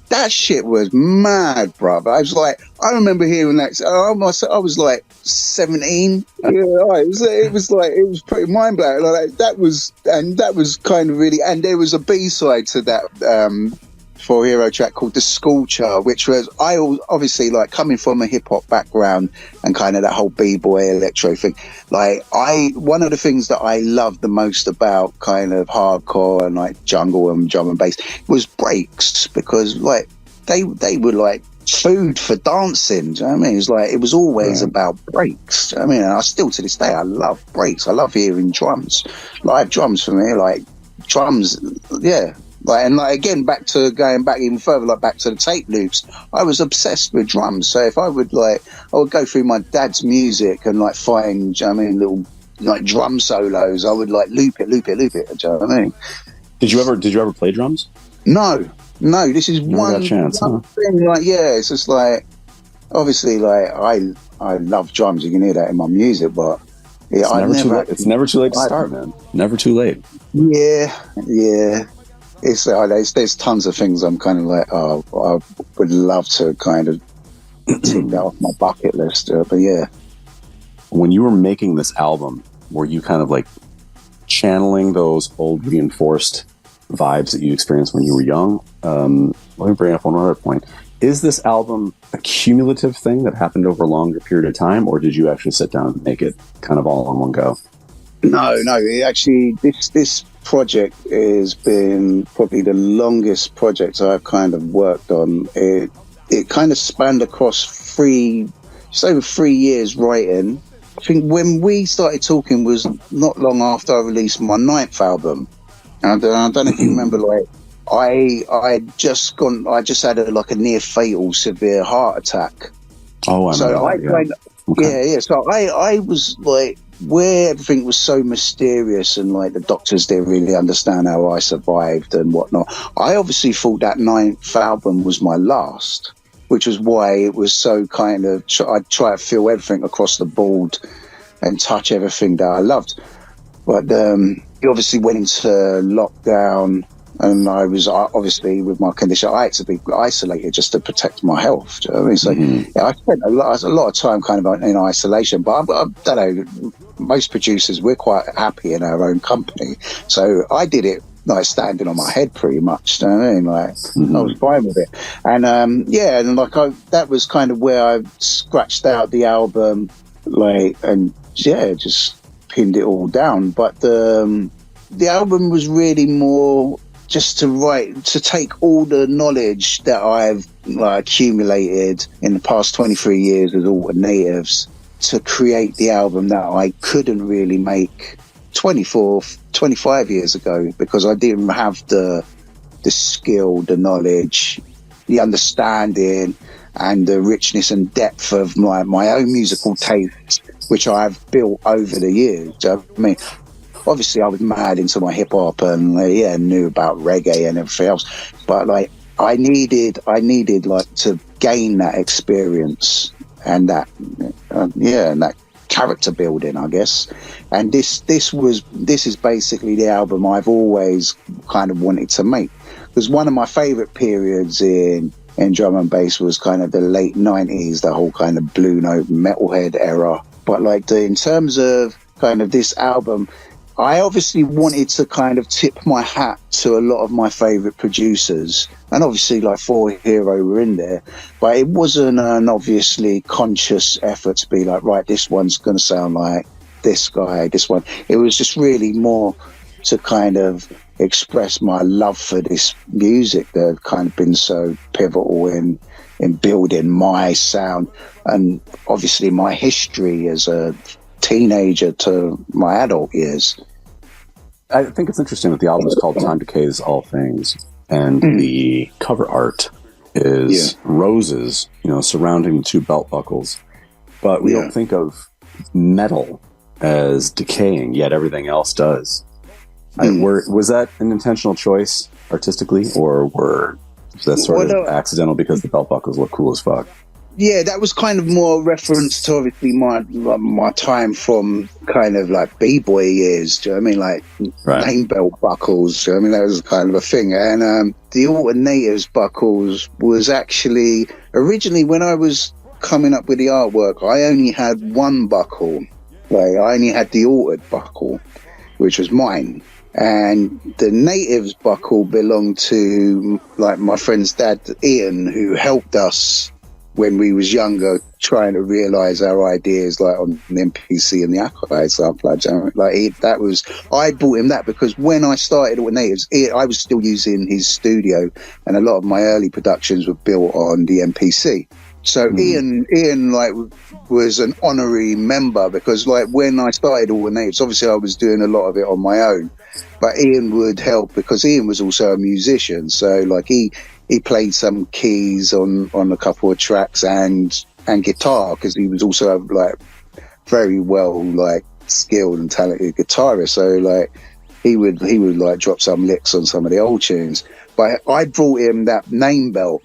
That shit was mad, brother. I remember hearing that. I was like 17. Yeah, it was pretty mind blowing. Like that was kind of really. And there was a B-side to that For Hero track called The School Child, which was obviously like coming from a hip hop background and kind of that whole b-boy electro thing. Like one of the things that I loved the most about kind of hardcore and like jungle and drum and bass was breaks, because like they were like food for dancing. Do you know what I mean? It was like, it was always about breaks. Do you know what I mean? And I still, to this day, I love breaks. I love hearing drums, live drums for me, like drums. Yeah. Like, and like, again, going back even further, like back to the tape loops, I was obsessed with drums. So if I would go through my dad's music and like find, do you know what I mean, little like drum solos, I would like loop it. Do you know what I mean? Did you ever play drums? No, this is one thing. Like, yeah, it's just like, obviously, like I love drums. You can hear that in my music, but yeah, it's never too late to start, man. Never too late. Yeah. It's there's tons of things I'm kind of like, oh, I would love to kind of tick that off my bucket list. But yeah, when you were making this album, were you kind of like channeling those old reinforced vibes that you experienced when you were young? Let me bring up one other point. Is this album a cumulative thing that happened over a longer period of time, or did you actually sit down and make it kind of all in one go? No. Actually, this project has been probably the longest project I've kind of worked on. It kind of spanned across just over 3 years writing. I think when we started talking was not long after I released my 9th album. And I don't know if you remember, like, I just had a near fatal severe heart attack. Oh, I remember that. So I was like, where everything was so mysterious and like the doctors didn't really understand how I survived and whatnot. I obviously thought that 9th album was my last, which was why it was so kind of, I'd try to feel everything across the board and touch everything that I loved. But it obviously went into lockdown, and I was obviously, with my condition, I had to be isolated just to protect my health. Do you know what I mean? So yeah, I spent a lot of time kind of in isolation. But I don't know, most producers, we're quite happy in our own company. So I did it like standing on my head pretty much. Do you know what I mean? Like, I was fine with it. And that was kind of where I scratched out the album, just pinned it all down. But the album was really more just to take all the knowledge that I've accumulated in the past 23 years as alternatives to create the album that I couldn't really make 25 years ago, because I didn't have the skill, the knowledge, the understanding and the richness and depth of my own musical taste, which I've built over the years. Do you know what I mean? Obviously, I was mad into my hip hop and knew about reggae and everything else, but like I needed to gain that experience and that and that character building, I guess. And this is basically the album I've always kind of wanted to make, because one of my favorite periods in drum and bass was kind of the late 90s, the whole kind of Blue Note metalhead era. But in terms of kind of this album, I obviously wanted to kind of tip my hat to a lot of my favorite producers, and obviously like For Hero were in there, but it wasn't an obviously conscious effort to be like, right, this one's going to sound like this guy, this one. It was just really more to kind of express my love for this music that had kind of been so pivotal in building my sound, and obviously my history as a teenager to my adult years. I think it's interesting that the album is called Time Decays All Things, and the cover art is roses, surrounding the two belt buckles. But we don't think of metal as decaying, yet everything else does. Was that an intentional choice artistically, or was that sort of accidental because the belt buckles look cool as fuck? Yeah, that was kind of more reference to obviously my time from kind of like b-boy years. Do you know what I mean? Like name belt buckles. Do you know what I mean? That was kind of a thing. And the Alternatives buckles was actually originally, when I was coming up with the artwork, I only had one buckle. Like I only had the altered buckle, which was mine. And the Natives buckle belonged to like my friend's dad, Ian, who helped us when we was younger, trying to realise our ideas like on the MPC and the Accolade sampler. I bought him that because when I started with Natives, I was still using his studio, and a lot of my early productions were built on the MPC. So Ian like was an honorary member because like when I started All the Natives, obviously I was doing a lot of it on my own, but Ian would help because Ian was also a musician. So like he played some keys on a couple of tracks and guitar because he was also like very well like skilled and talented guitarist. So like he would like drop some licks on some of the old tunes. But I brought him that name belt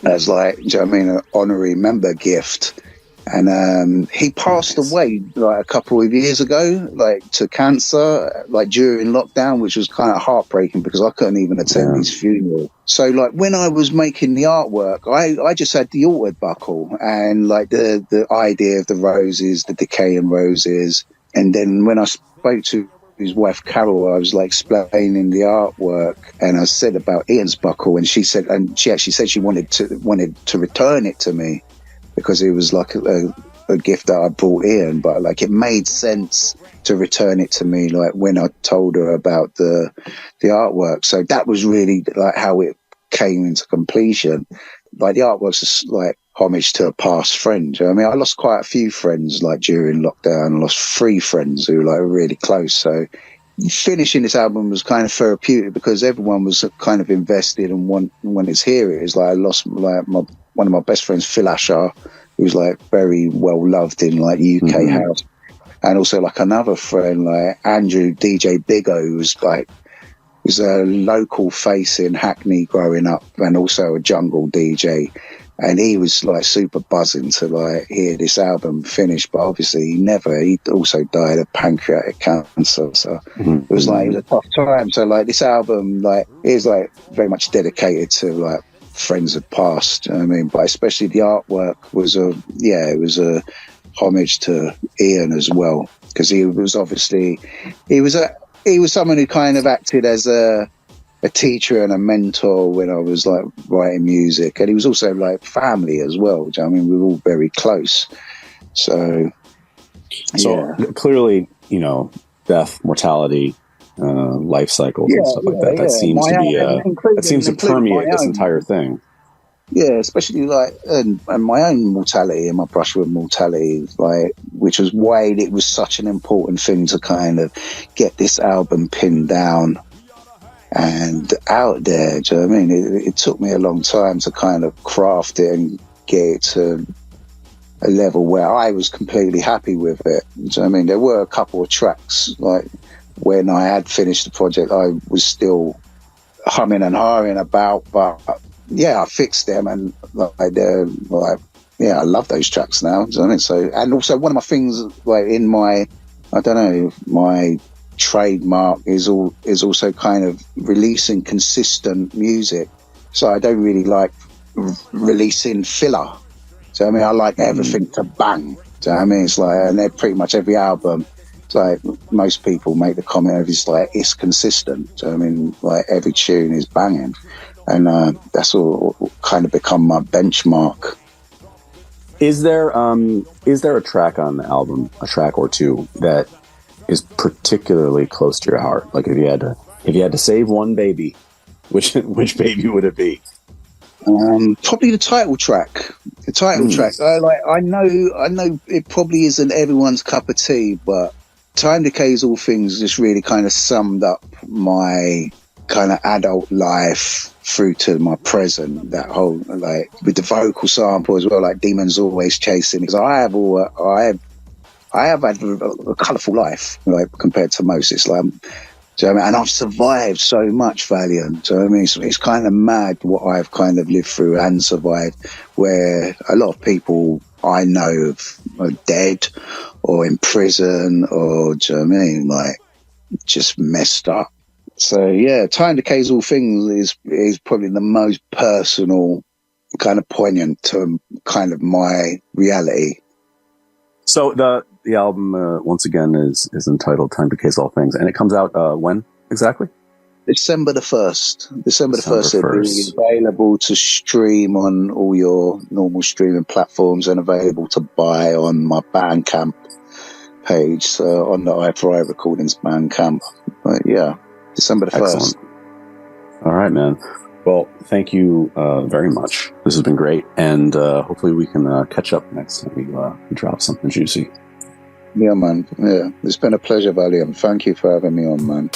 as like, do you know what I mean, an honorary member gift. And he passed away like a couple of years ago, like to cancer, like during lockdown, which was kind of heartbreaking because I couldn't even attend his funeral. So like when I was making the artwork, I just had the altered buckle and like the idea of the roses, the decaying roses. And then when I spoke to his wife Carol, I was like explaining the artwork, and I said about Ian's buckle, and she actually said she wanted to return it to me because it was like a gift that I brought Ian, but like it made sense to return it to me like when I told her about the artwork. So that was really like how it came into completion. Like the artwork's just like homage to a past friend. I mean, I lost quite a few friends like during lockdown. I lost 3 friends who like were really close. So finishing this album was kind of therapeutic because everyone was kind of invested and wanted to hear it. It's like I lost like one of my best friends, Phil Asher, who's like very well loved in like UK house, and also like another friend like Andrew DJ Biggo, who was like was a local face in Hackney growing up and also a jungle DJ. And he was like super buzzing to like hear this album finish, but obviously he also died of pancreatic cancer. So it was a tough time. So like this album, like is like very much dedicated to like friends of past. I mean, but especially the artwork was a homage to Ian as well. Cause he was someone who kind of acted as a teacher and a mentor when I was like writing music, and he was also like family as well. I mean, we were all very close. So clearly, you know, death, mortality, life cycles and stuff like that. That seems to permeate this entire thing. Yeah, especially like and my own mortality and my brush with mortality, like which was why it was such an important thing to kind of get this album pinned down and out there. Do you know what I mean? It took me a long time to kind of craft it and get it to a level where I was completely happy with it. Do you know what I mean? There were a couple of tracks, like when I had finished the project, I was still humming and hawing about, but yeah, I fixed them and they're like, yeah, I love those tracks now. Do you know what I mean? So, and also one of my things, like in my, I don't know, my trademark is also kind of releasing consistent music. So I don't really like releasing filler. So I mean, I like everything to bang. So I mean, it's like, and they're pretty much every album. It's like most people make the comment of it's like it's consistent. So I mean, like every tune is banging, and that's all kind of become my benchmark. Is there a track on the album, a track or two that is particularly close to your heart? Like if you had to save one baby, which baby would it be? Probably the title track. The title track. I know it probably isn't everyone's cup of tea, but Time Decays All Things just really kind of summed up my kind of adult life through to my present. That whole like with the vocal sample as well, like Demons Always Chasing. Because I have had a colourful life, like compared to most. It's like, do you know what I mean? And I've survived so much, Valiant. Do you know what I mean? It's kind of mad what I've kind of lived through and survived, where a lot of people I know are dead or in prison or, do you know what I mean? Like, just messed up. So, yeah, Time Decays All Things is probably the most personal, kind of poignant to kind of my reality. So the album, once again, is entitled Time Decays All Things, and it comes out when exactly? December the 1st. December the 1st, it'll be 1st. available to stream on all your normal streaming platforms and available to buy on my Bandcamp page, so on the I4I Recordings Bandcamp. But yeah, December the 1st. Excellent. All right, man. Well, thank you very much. This has been great, and hopefully we can catch up next time we drop something juicy. Yeah, man. Yeah, it's been a pleasure, Valiant. Thank you for having me on, man.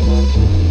Thank you.